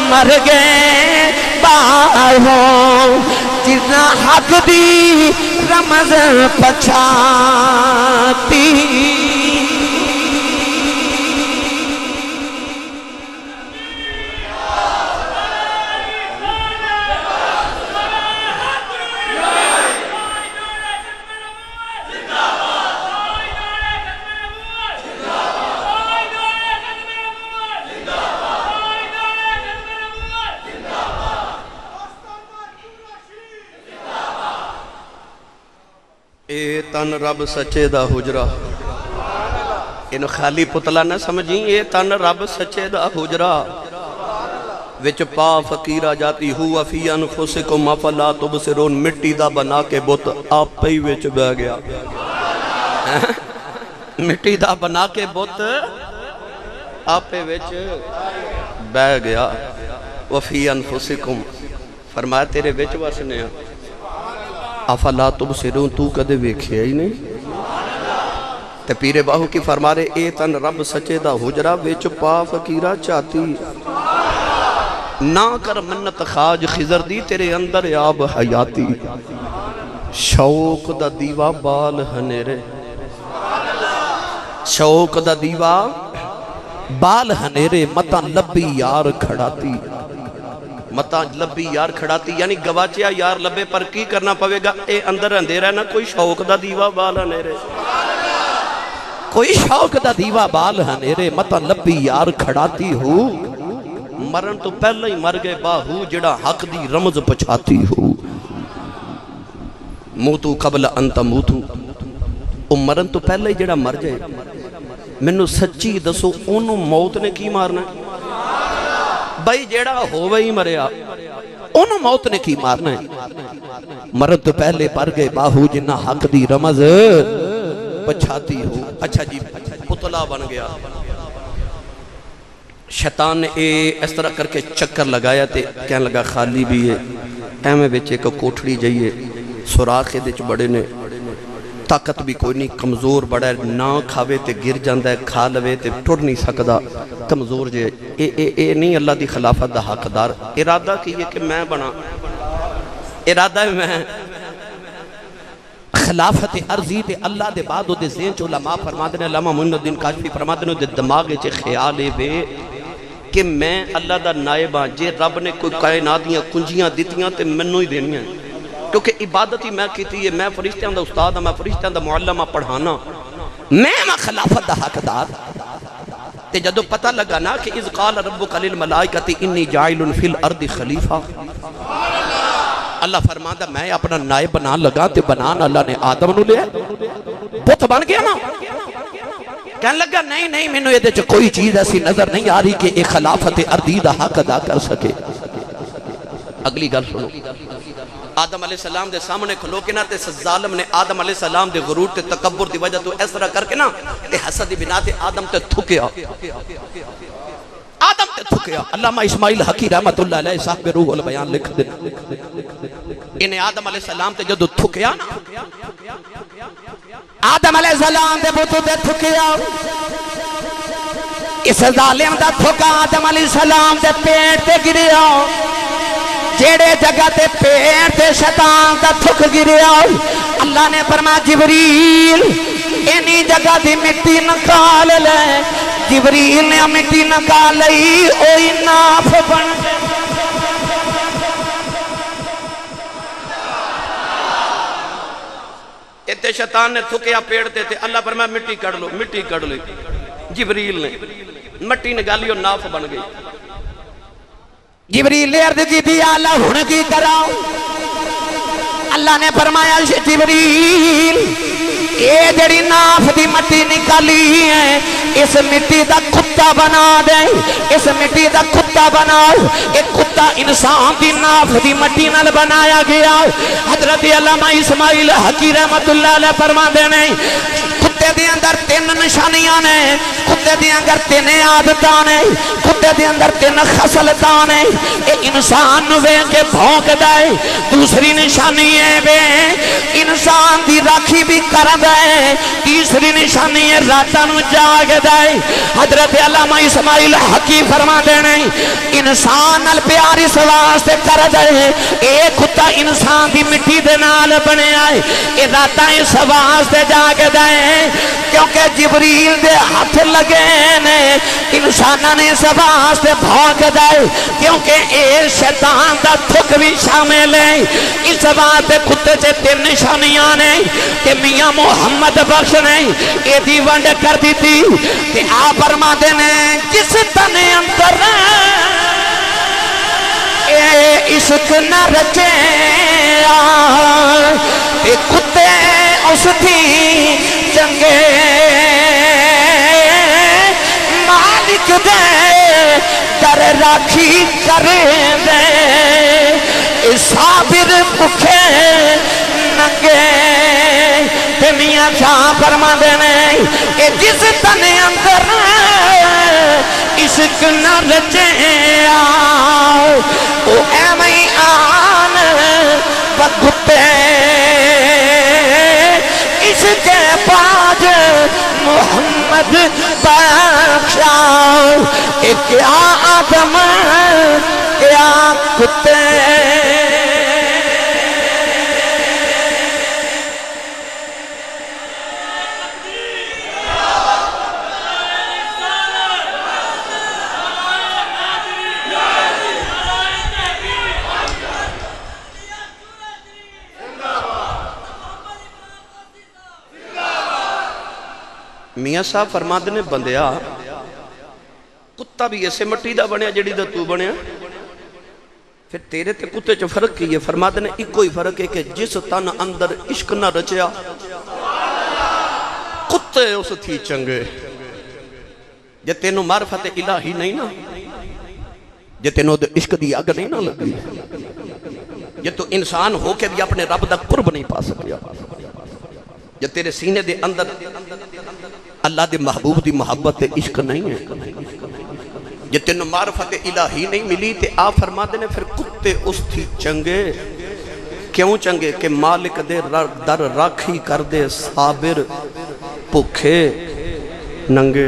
مر گئے باہوں جتنا حق دی رمز پچھاتی اے تن رب سچے دا حجرہ انہوں خالی پتلا نہ سمجھیں اے تن رب سچے دا حجرہ وچ پا فقیرہ جاتی ہوا فی انفسکم افلا تبصرون مٹی دا بنا کے بت آپ پہ وچ بہ گیا مٹی دا بنا کے بت آپ پہ وچ بہ گیا وفی انفسکم فرمایا تیرے وچ وسنے افلا تبصرون تو کدے ویکھیا ہی نہیں تے پیر باہو کی فرما رہے اے تن رب سچے دا حجرہ وچ پا فقیرہ چاہتی نہ کر منت خاج خضر دی تیرے اندر آب حیاتی شوق دا دیوا بال ہنیرے شوق دا دیوا بال ہنیرے متا لبی یار کھڑاتی متا لبی یار کھڑاتی یعنی گواچیا یار لبے پر کی کرنا پوے گا اے اندر اندھیرا ہے نا کوئی شوق دا دیوا بال ہنیرے کوئی شوق دا دیوا بال ہنیرے متا لبی یار کھڑاتی ہو مرن تو پہلے ہی مر گئے باہو جڑا حق دی رمز پچھاتی ہو موتو قبل انت موتو او مرن تو پہلے ہی جڑا مر جائے منو سچی دسو انہوں موت نے کی مارنا ہے بھائی جیڑا ہووے ہی مریا انہوں موت نے کی مارنا ہے مرد تو پہلے پر گئے باہو جنہ حق دی رمز پچھاتی ہو اچھا جی پتلا بن گیا شیطان نے اس طرح کر کے چکر لگایا تے کہنے لگا خالی بھی ہے ایمیں بیچے کو کوٹھڑی جائیے سوراخے دے چ بڑے نے طاقت بھی کوئی نہیں کمزور بڑا ہے نہ کھاوے تے گر جاندہ ہے کھا لوے تے ٹر نہیں سکدا کمزور جے اے نہیں اللہ دی خلافت دا حق دار ارادہ کیے کہ میں بنا ارادہ میں خلافت عرضی تے اللہ دے بعد دے ذہن چ علماء فرماتے ہیں علامہ معین الدین کاشفی فرماتے ہیں دے دماغ چ خیال بے کہ میں اللہ دا نائب ہاں جے رب نے کوئی کائنات دیاں کنجیاں دیتیاں تے منوں ہی دینیاں کیونکہ عبادت ہی میں کیتی ہے میں فرشتیاں دا استاد ہاں میں فرشتیاں دا معلمہ پڑھانا میں خلافت دا حقدار تے جدو پتہ لگا نا کہ اذ قال ربک للملائکۃ انی جاعل فی الارض خلیفہ اللہ فرماتا میں اپنا نائب بنا لگا تے بنان اللہ نے آدم نو لیا بت بن گیا نا کہنے لگا نہیں میں نے یہ کوئی چیز ایسی نظر نہیں آ رہی کہ ایک خلافت ارضی دا حق ادا کر سکے اگلی گل سنو آدم علیہ السلام دے سامنے کھلو کے نا تے ظالم نے آدم علیہ السلام دے غرور تے تکبر دی وجہ تو اس طرح کر کے نا تے حسد دی بنا تے آدم تے تھکیا آدم تے تھکیا علامہ اسماعیل حقی رحمت اللہ علیہ صاحب روح البیان لکھ دینا انہیں آدم علیہ السلام تے جدو تھکیا نا آدم علیہ السلام دے بوتو تے تھکیا اس ظالم دا تھکا آدم علیہ السلام دے پیٹ تے گریا جیڑے جگہ تے پیٹ تے شیطان دا تھک گریا اللہ نے فرمایا جبریل اینی جگہ دی مٹی نکال لے جبریل نے مٹی نکال لئی اوہی ناف بن گئے اتے شیطان نے تھکیا پیڑ تے تھے اللہ فرمایا مٹی کڑ لو مٹی کڑ لو جبریل نے مٹی نگالی اور ناف بن گئی جبریل نے عرض کی تھی اللہ ہن کی کراؤ اللہ نے فرمایا جبریل اے جڑی ناف دی مٹی نکالی ہے اس مٹی دا کتا بنا دے اس مٹی دا کتا بنا ایک کتا انسان دی ناف دی مٹی نال بنایا گیا حضرت علامہ اسماعیل حقی رحمت اللہ علیہ فرما دے نہیں کتے دے اندر تین نشانیاں نے کتے دے اندر تین عادتاں نے کتے دے اندر تین خصلتاں نے اے انسان نو وے کے بھونک دے دوسری نشانی ہے وے انسان دی راکھی بھی کر دے تیسری نشانی ہے راتاں نو جاگ دے حضرت علامہ اسماعیل حقی فرما دے نہیں انسان نال پیار اس واسطے کر دے اے کتا انسان دی مٹی دے نال بنے آئے اے راتاں اس واسطے جاگ دے کیونکہ جبریل دے ہاتھ لگے نے انسانہ نے اس واسطے بھونک دے کیونکہ اے شیطان دا تھک بھی شامل ہے اس واسطے کتے سے تین نشانیاں نے کہ میاں محمد بخش نے اے دی ونڈ کر دی تھی کہ آپ فرما دینے جس تنے اندر اے عشق نہ رچے اے کتے اس تھی چنگے مالک دے در راکھی کر دے اے صابر بکھے ننگے تے میاں شاہ فرما دینے اے جس تنے اندر عشق نہ رچے او اے میں آن بگتے عشق پاج محمد بخشا اے کیا آدم کیا کتے میاں صاحب فرما دے نے بندیا کتا بھی ایسے مٹی دا بنیا جڑی دا تو بنیا پھر تیرے تے کتے چو فرق کی ہے فرما دے نے ایک کوئی فرق ہے کہ جس تن اندر عشق نہ رچیا کتے اس تھی چنگے جے تینوں معرفت الہی نہیں نا جے تینوں عشق دی آگ نہیں نا لگی جے تو انسان ہو کے بھی اپنے رب دا قرب نہیں پا سکیا جے تیرے سینے دے اندر اللہ دے محبوب دی محبت عشق نہیں ہے جے تینوں معرفت الہی نہیں ملی تے آپ فرما دینے پھر کتے اس تھی چنگے کیوں چنگے کہ مالک دے در راکھی کر دے صابر پکھے ننگے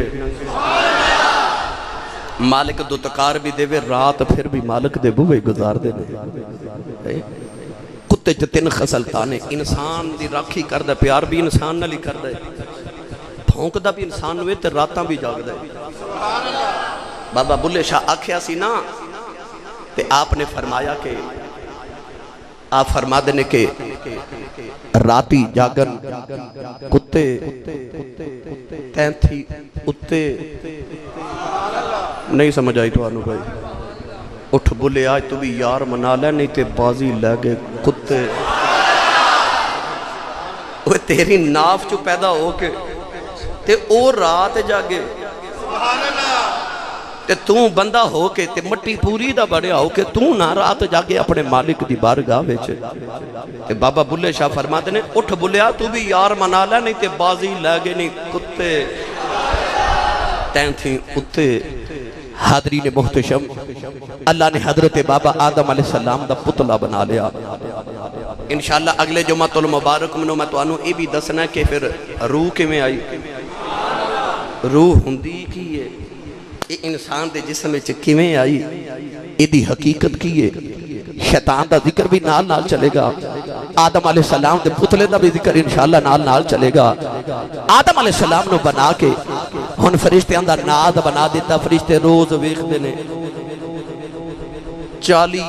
مالک دو تکار بھی دے وے رات پھر بھی مالک دے بوے گزار دے کتے جو تین خسلتانے انسان دی راکھی کر دے پیار بھی انسان نہ لی کر دے بھونک دا بھی انسان ہوئے تے راتاں بھی جاگ دے بابا بلے شاہ آکھیا سی نا تے آپ نے فرمایا کہ آپ فرما دینے کہ راتی جاگن کتے تینتھی اتے نہیں سمجھ آئی تو آنو بھائی اٹھ بلے آج تو بھی یار منا لے نہیں تے بازی لگے کتے وہ تیری ناف چو پیدا ہو کے تے او رات جاگے تے توں بندہ ہو کے تے مٹی پوری دا بڑیا ہو کے توں نہ رات جاگے اپنے مالک دی بارگاہ ویچے تے بابا بلے شاہ فرماتے نے اٹھ بلیا تو بھی یار منا لے نہیں تے بازی لگے نہیں کتے تین تھی اتے حاضرین محتشم اللہ نے حضرت بابا آدم علیہ السلام دا پتلا بنا لیا انشاءاللہ اگلے جمعہ المبارک منو میں تو آنو ای بھی دسنا کہ پھر روح کے میں آئی روح ہندی کی ہے یہ انسان دے جسم وچ کیویں آئی، ایدی حقیقت کی ہے؟ شیطان دا ذکر بھی نال نال چلے گا، آدم علیہ السلام دے پتلے دا بھی ذکر انشاءاللہ نال نال چلے گا۔ آدم علیہ السلام نو بنا کے ہن فرشتیاں دا ناد بنا دیتا، فرشتے روز ویکھدے نے 40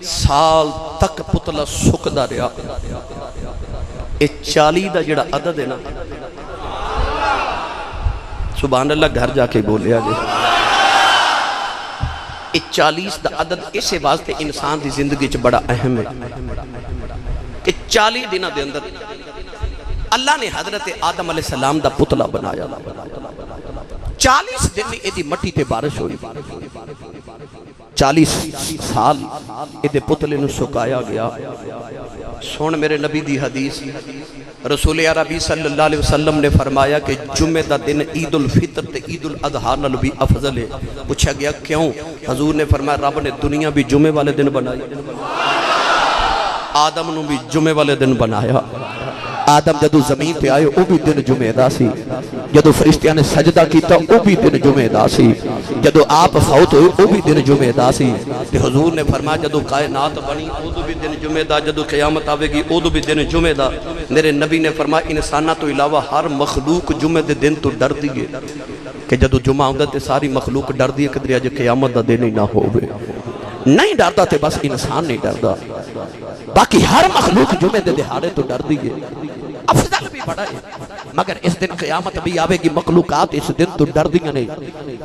سال تک پتلا سکدا رہا۔ یہ 40 دا جڑا عدد ہے نا، سبحان اللہ گھر جا کے بولیا جائے، یہ 40 دا عدد اسے واسطے انسان دی زندگی چ بڑا اہم ہے کہ 40 دنوں دے اندر اللہ نے حضرت آدم علیہ السلام دا پتلا بنایا، 40 دن میں ایدی مٹی تے بارش ہوئی، 40 سال ایدے پتلے نو سکایا گیا۔ سن میرے نبی دی حدیث، رسول عربی صلی اللہ علیہ وسلم نے فرمایا کہ جمعہ دا دن عید الفطر تے عید الاضحیٰ نالوں بھی افضل ہے۔ پوچھا گیا کیوں؟ حضور نے فرمایا رب نے دنیا بھی جمعہ والے دن بنائی، آدم نو بھی جمعہ والے دن بنایا۔ آدم جدو زمین پہ آئے وہ بھی دن جمعہ دا سی، جدو فرشتیاں نے سجدہ کیتا وہ بھی دن جمعہ دا سی، جدو آپ فوت ہوئے وہ بھی دن جمعہ دا سی۔ تے حضور نے فرمایا جدو کائنات بنی وہ بھی دن جمعہ دا، جدو قیامت آوے گی وہ بھی دن جمعہ دا۔ میرے نبی نے فرمایا انسانہ تو علاوہ ہر مخلوق جمعہ دے دن تو ڈر دیئے کہ جدو جمعہ ہوندہ تے ساری مخلوق ڈر دیئے کہ دریا جے قیامت دا دن ہی نہ ہوئے۔ نہیں ڈردا تے بس انسان نہیں ڈردا، باقی ہر مخلوق جمعہ دے دہاڑے تو ڈر دیئے، افضل بھی بڑا ہے۔ مگر اس دن قیامت بھی آوے گی، مخلوقات اس دن تو ڈر دیئے نہیں،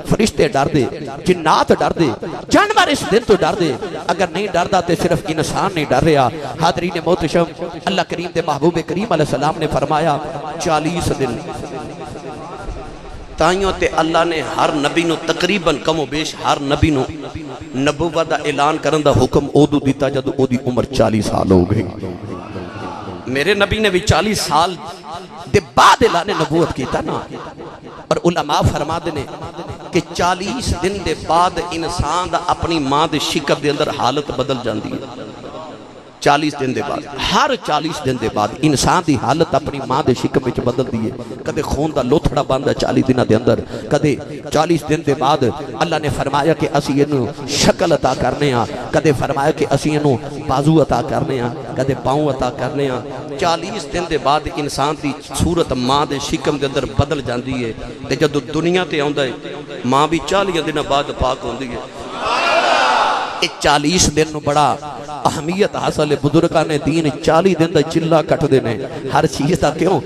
فرشتے ڈر دے، جنات ڈر دے، جانور اس دن تو ڈر دے۔ اگر نہیں ڈردا تے صرف انسان نہیں ڈر رہا۔ حاضرین محتشم، اللہ کریم دے محبوب کریم علیہ السلام نے فرمایا 40 دن تائیوں تے اللہ نے ہر نبی نو تقریباً کم و بیش ہر نبی نو نبوت دا اعلان کرن دا حکم اودو دیتا جدو او دی عمر 40 سال ہو گئی۔ میرے نبی نے بھی 40 سال دے بعد اعلان نبوت کیتا نا، اور علماء فرما دینے کہ 40 دن دے بعد انسان دا اپنی ماں دے شکر دے اندر حالت بدل جاندی ہے۔ 40 دن دے بعد، ہر 40 دن دے بعد انسان دی حالت اپنی ماں دے شکم وچ بدل دی ہے۔ کدے خون دا لوتھڑا باندا 40 دنوں دے اندر، کدے 40 دن دے بعد اللہ نے فرمایا کہ اسی انہوں شکل عطا کرنے ہاں، کدے فرمایا کہ اسی انہوں بازو عطا کرنے ہاں، کدے پاؤں عطا کرنے ہاں۔ 40 دن دے بعد انسان دی صورت ماں دے شکم دے اندر بدل جاندی ہے، تے جدو دنیا تے آندا ہے ماں بھی 40 دنوں بعد پاک ہوندی ہے۔ 40 دن نو بڑا اہمیت حاصل ہے، بزرگاں نے دین 40 دن دا چلا کٹ دینے ہر چیز دا، کیوں؟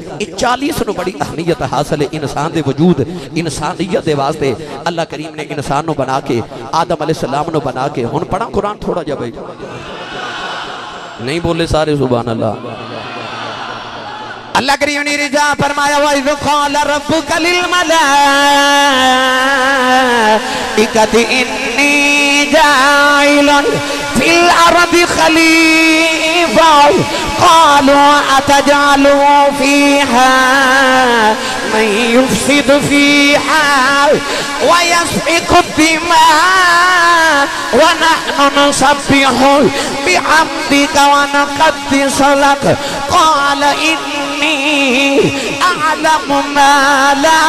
40 نو بڑی اہمیت حاصل ہے انسان دے وجود، انسانیت دے واسطے۔ اللہ کریم نے انسان نو بنا کے، آدم علیہ السلام نو بنا کے، ہن پڑھا قرآن تھوڑا جا بھائی، نہیں بولے سارے سبحان اللہ۔ اللہ کریم نے رجا فرمایا وَإِذْ قَالَ رَبُّكَ لِلْمَلَائِكَةِ إِنِّي جَاعِلٌ فِي الْأَرْضِ خَلِيفَةً قَالُوا أَتَجْعَلُ فِيهَا مَن يُفْسِدُ فِيهَا وَيَسْفِكُ الدِّمَاءَ وَنَحْنُ نُسَبِّحُ بِحَمْدِكَ وَنُقَدِّسُ لَكَ قَالَ إِنِّي أَعْلَمُ مَا لَا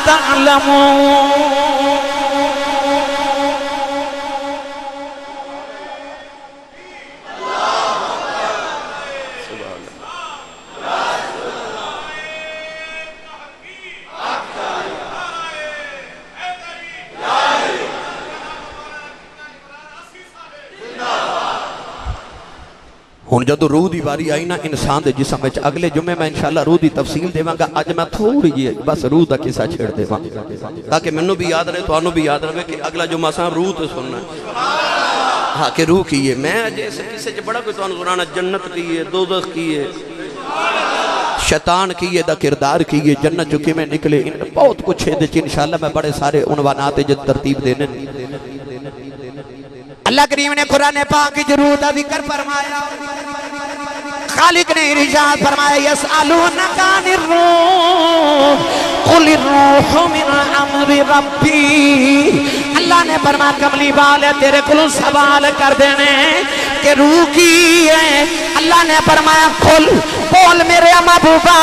تَعْلَمُونَ۔ ہن جدو روح دی باری آئی نا انسان دے جسم وچ، اگلے جمعے میں انشاءاللہ روح دی تفصیل دیواں گا، اج میں تھوڑی جی بس روح دا قصہ چھیڑ دیواں تاکہ منوں بھی یاد رہے، تانوں بھی یاد رہے کہ اگلا جمعہ ساں روح تے سننا ہے، ہاں کہ روح کی ہے۔ میں اج اس قصے چ بڑا کوئی تانوں سنانا، جنت کی ہے، دوزخ کی ہے، شیطان کی ہے، دا کردار کی ہے، جنت جو میں نکلے، بہت کچھ ہے دے انشاءاللہ میں بڑے سارے عنوانات جد ترتیب دینے۔ اللہ کریم نے قرآن پاک کی ضرور دا ذکر فرمایا، خالق نے ارشاد فرمایا یسألونک عن الروح قل الروح من امر ربی۔ اللہ نے فرمایا کملی والے تیرے کلوں سوال کر دینے کہ روح کی ہے، اللہ اللہ نے فرمایا کھل بول میرے محبوبا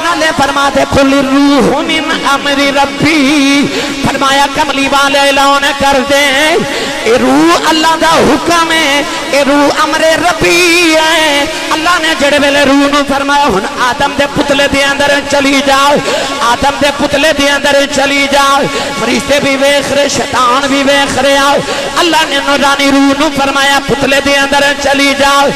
نالے فرماتے کھل روح من امر ربی فرمایا کملی والے اعلان کر دیں اے روح اللہ دا حکم ہے اے روح امر ربی ہے اللہ نے جڑے ویلے روح نو فرمایا ہن آدم دے پتلے دے اندر چلی جاؤ آدم دے پتلے دے اندر چلی جاؤ فرشتے بھی ویکھ رہے شیطان بھی ویکھ رہے اللہ نے نورانی روح نو فرمایا پتلے دے اندر چلی جاؤ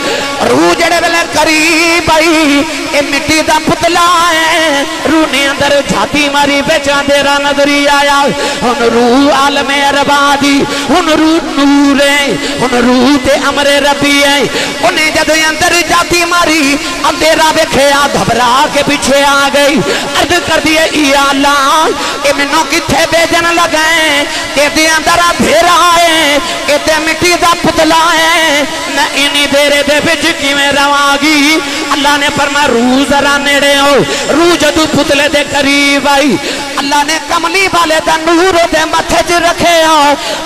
روح جڑے ویلے قریب آئی اے مٹی دا پتلا ہے روح نے اندر جھاتی ماری بیچا دیرا نظری آیا ہن روح عالم عربادی ہن روح نور ہے ہن روح تے امر ربی ہے انہیں جدو اندر جاتی ماری اندھیرا ویکھیا گھبرا کے پیچھے آ گئی عرض کر دیے یا اللہ اے منوں کتھے بھیجن لگے تے دے اندر اندھیرا ہے اے تے مٹی دا پتلا ہے میں انہی دیرے دے وچ کیویں رواں گی اللہ نے فرمایا روح ذرا نیڑے ہو روح جدو پتلے دے قریب آئی اللہ نے کملی والے دا نور دے ماتھے چ رکھے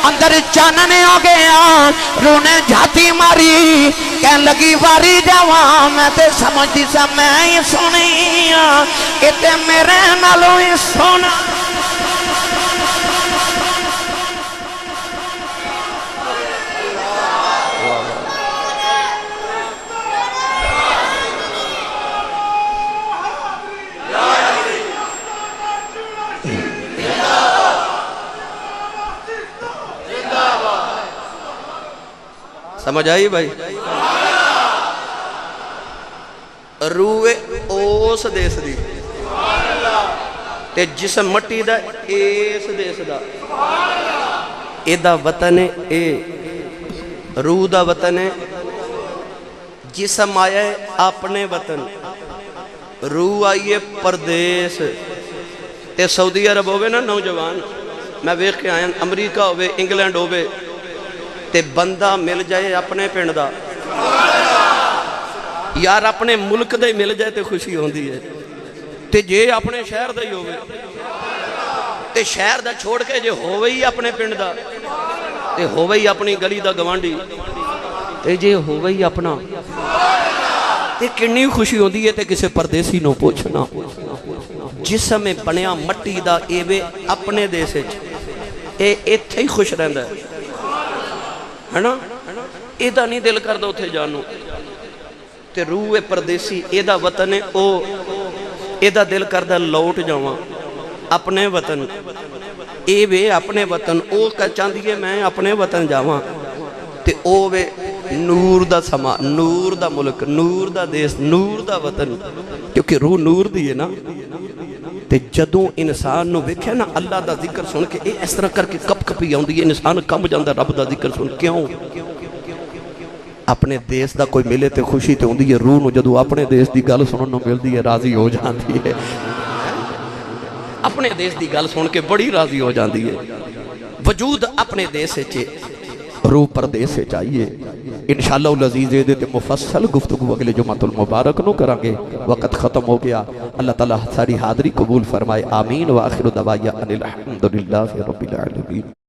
اندر چانن ہو گیا روح نے جھاتی ماری کہن لگی واری جاواں میں تے سمجھتی سا میں ہی سونی اے تے میرے نالوں ہی سونا سمجھ آئی بھائی روح اوس دیس دی تے جسم مٹی دا ایس دیس دا اے دا وطن ہے اے روح دا وطن ہے جسم آیا ہے اپنے وطن روح آئی ہے پردیس تے سعودی عرب ہوئے نا نوجوان میں ویکھ کے آیا امریکہ ہوئے انگلینڈ ہوئے تے بندہ مل جائے اپنے پنڈ دا یار اپنے ملک دے مل جائے تے خوشی ہوندی ہے تے جے اپنے شہر دا ہی ہوئے تے شہر دا چھوڑ کے جے ہوئے ہی اپنے پنڈ دا تے ہوئے ہی اپنی گلی دا گوانڈی تے جے ہوئے ہی اپنا تے کنی خوشی ہوندی ہے تے کسے پردیسی نو پوچھنا جسم میں بنیا مٹی دا ایوے اپنے دیسے اے ایتھے ہی خوش رہندا ہے نا ایدہ نہیں دل کر دو تھے جانو تے روح پردیسی ایدہ وطن ہے او ایدہ دل کر دا لوٹ جاواں اپنے وطن اے وے اپنے وطن او کا چاندیے میں اپنے وطن جاواں تے او وے نور دا سما نور دا ملک نور دا دیس نور دا وطن کیونکہ روح نور دی ہے نا تے جدوں انسان نو ویکھے نا اللہ دا ذکر سن کے اے اس طرح کر کے کپ کپی آؤندی ہے انسان کم جاندا رب دا ذکر سن کیوں اپنے دیس دا کوئی ملے تے خوشی تے ہوندی ہے روح نو جدوں اپنے دیس دی گل سنن نو ملدی ہے راضی ہو جاندی ہے اپنے دیس دی گل سن کے بڑی راضی ہو جاندی ہے وجود اپنے دیس وچ روح پردیس سے چاہیے انشاءاللہ العزیز دے تے مفصل گفتگو اگلے جمعۃ المبارک نو کرانگے وقت ختم ہو گیا اللہ تعالیٰ ساری حاضری قبول فرمائے آمین وآخر دعوانا ان الحمدللہ رب العالمین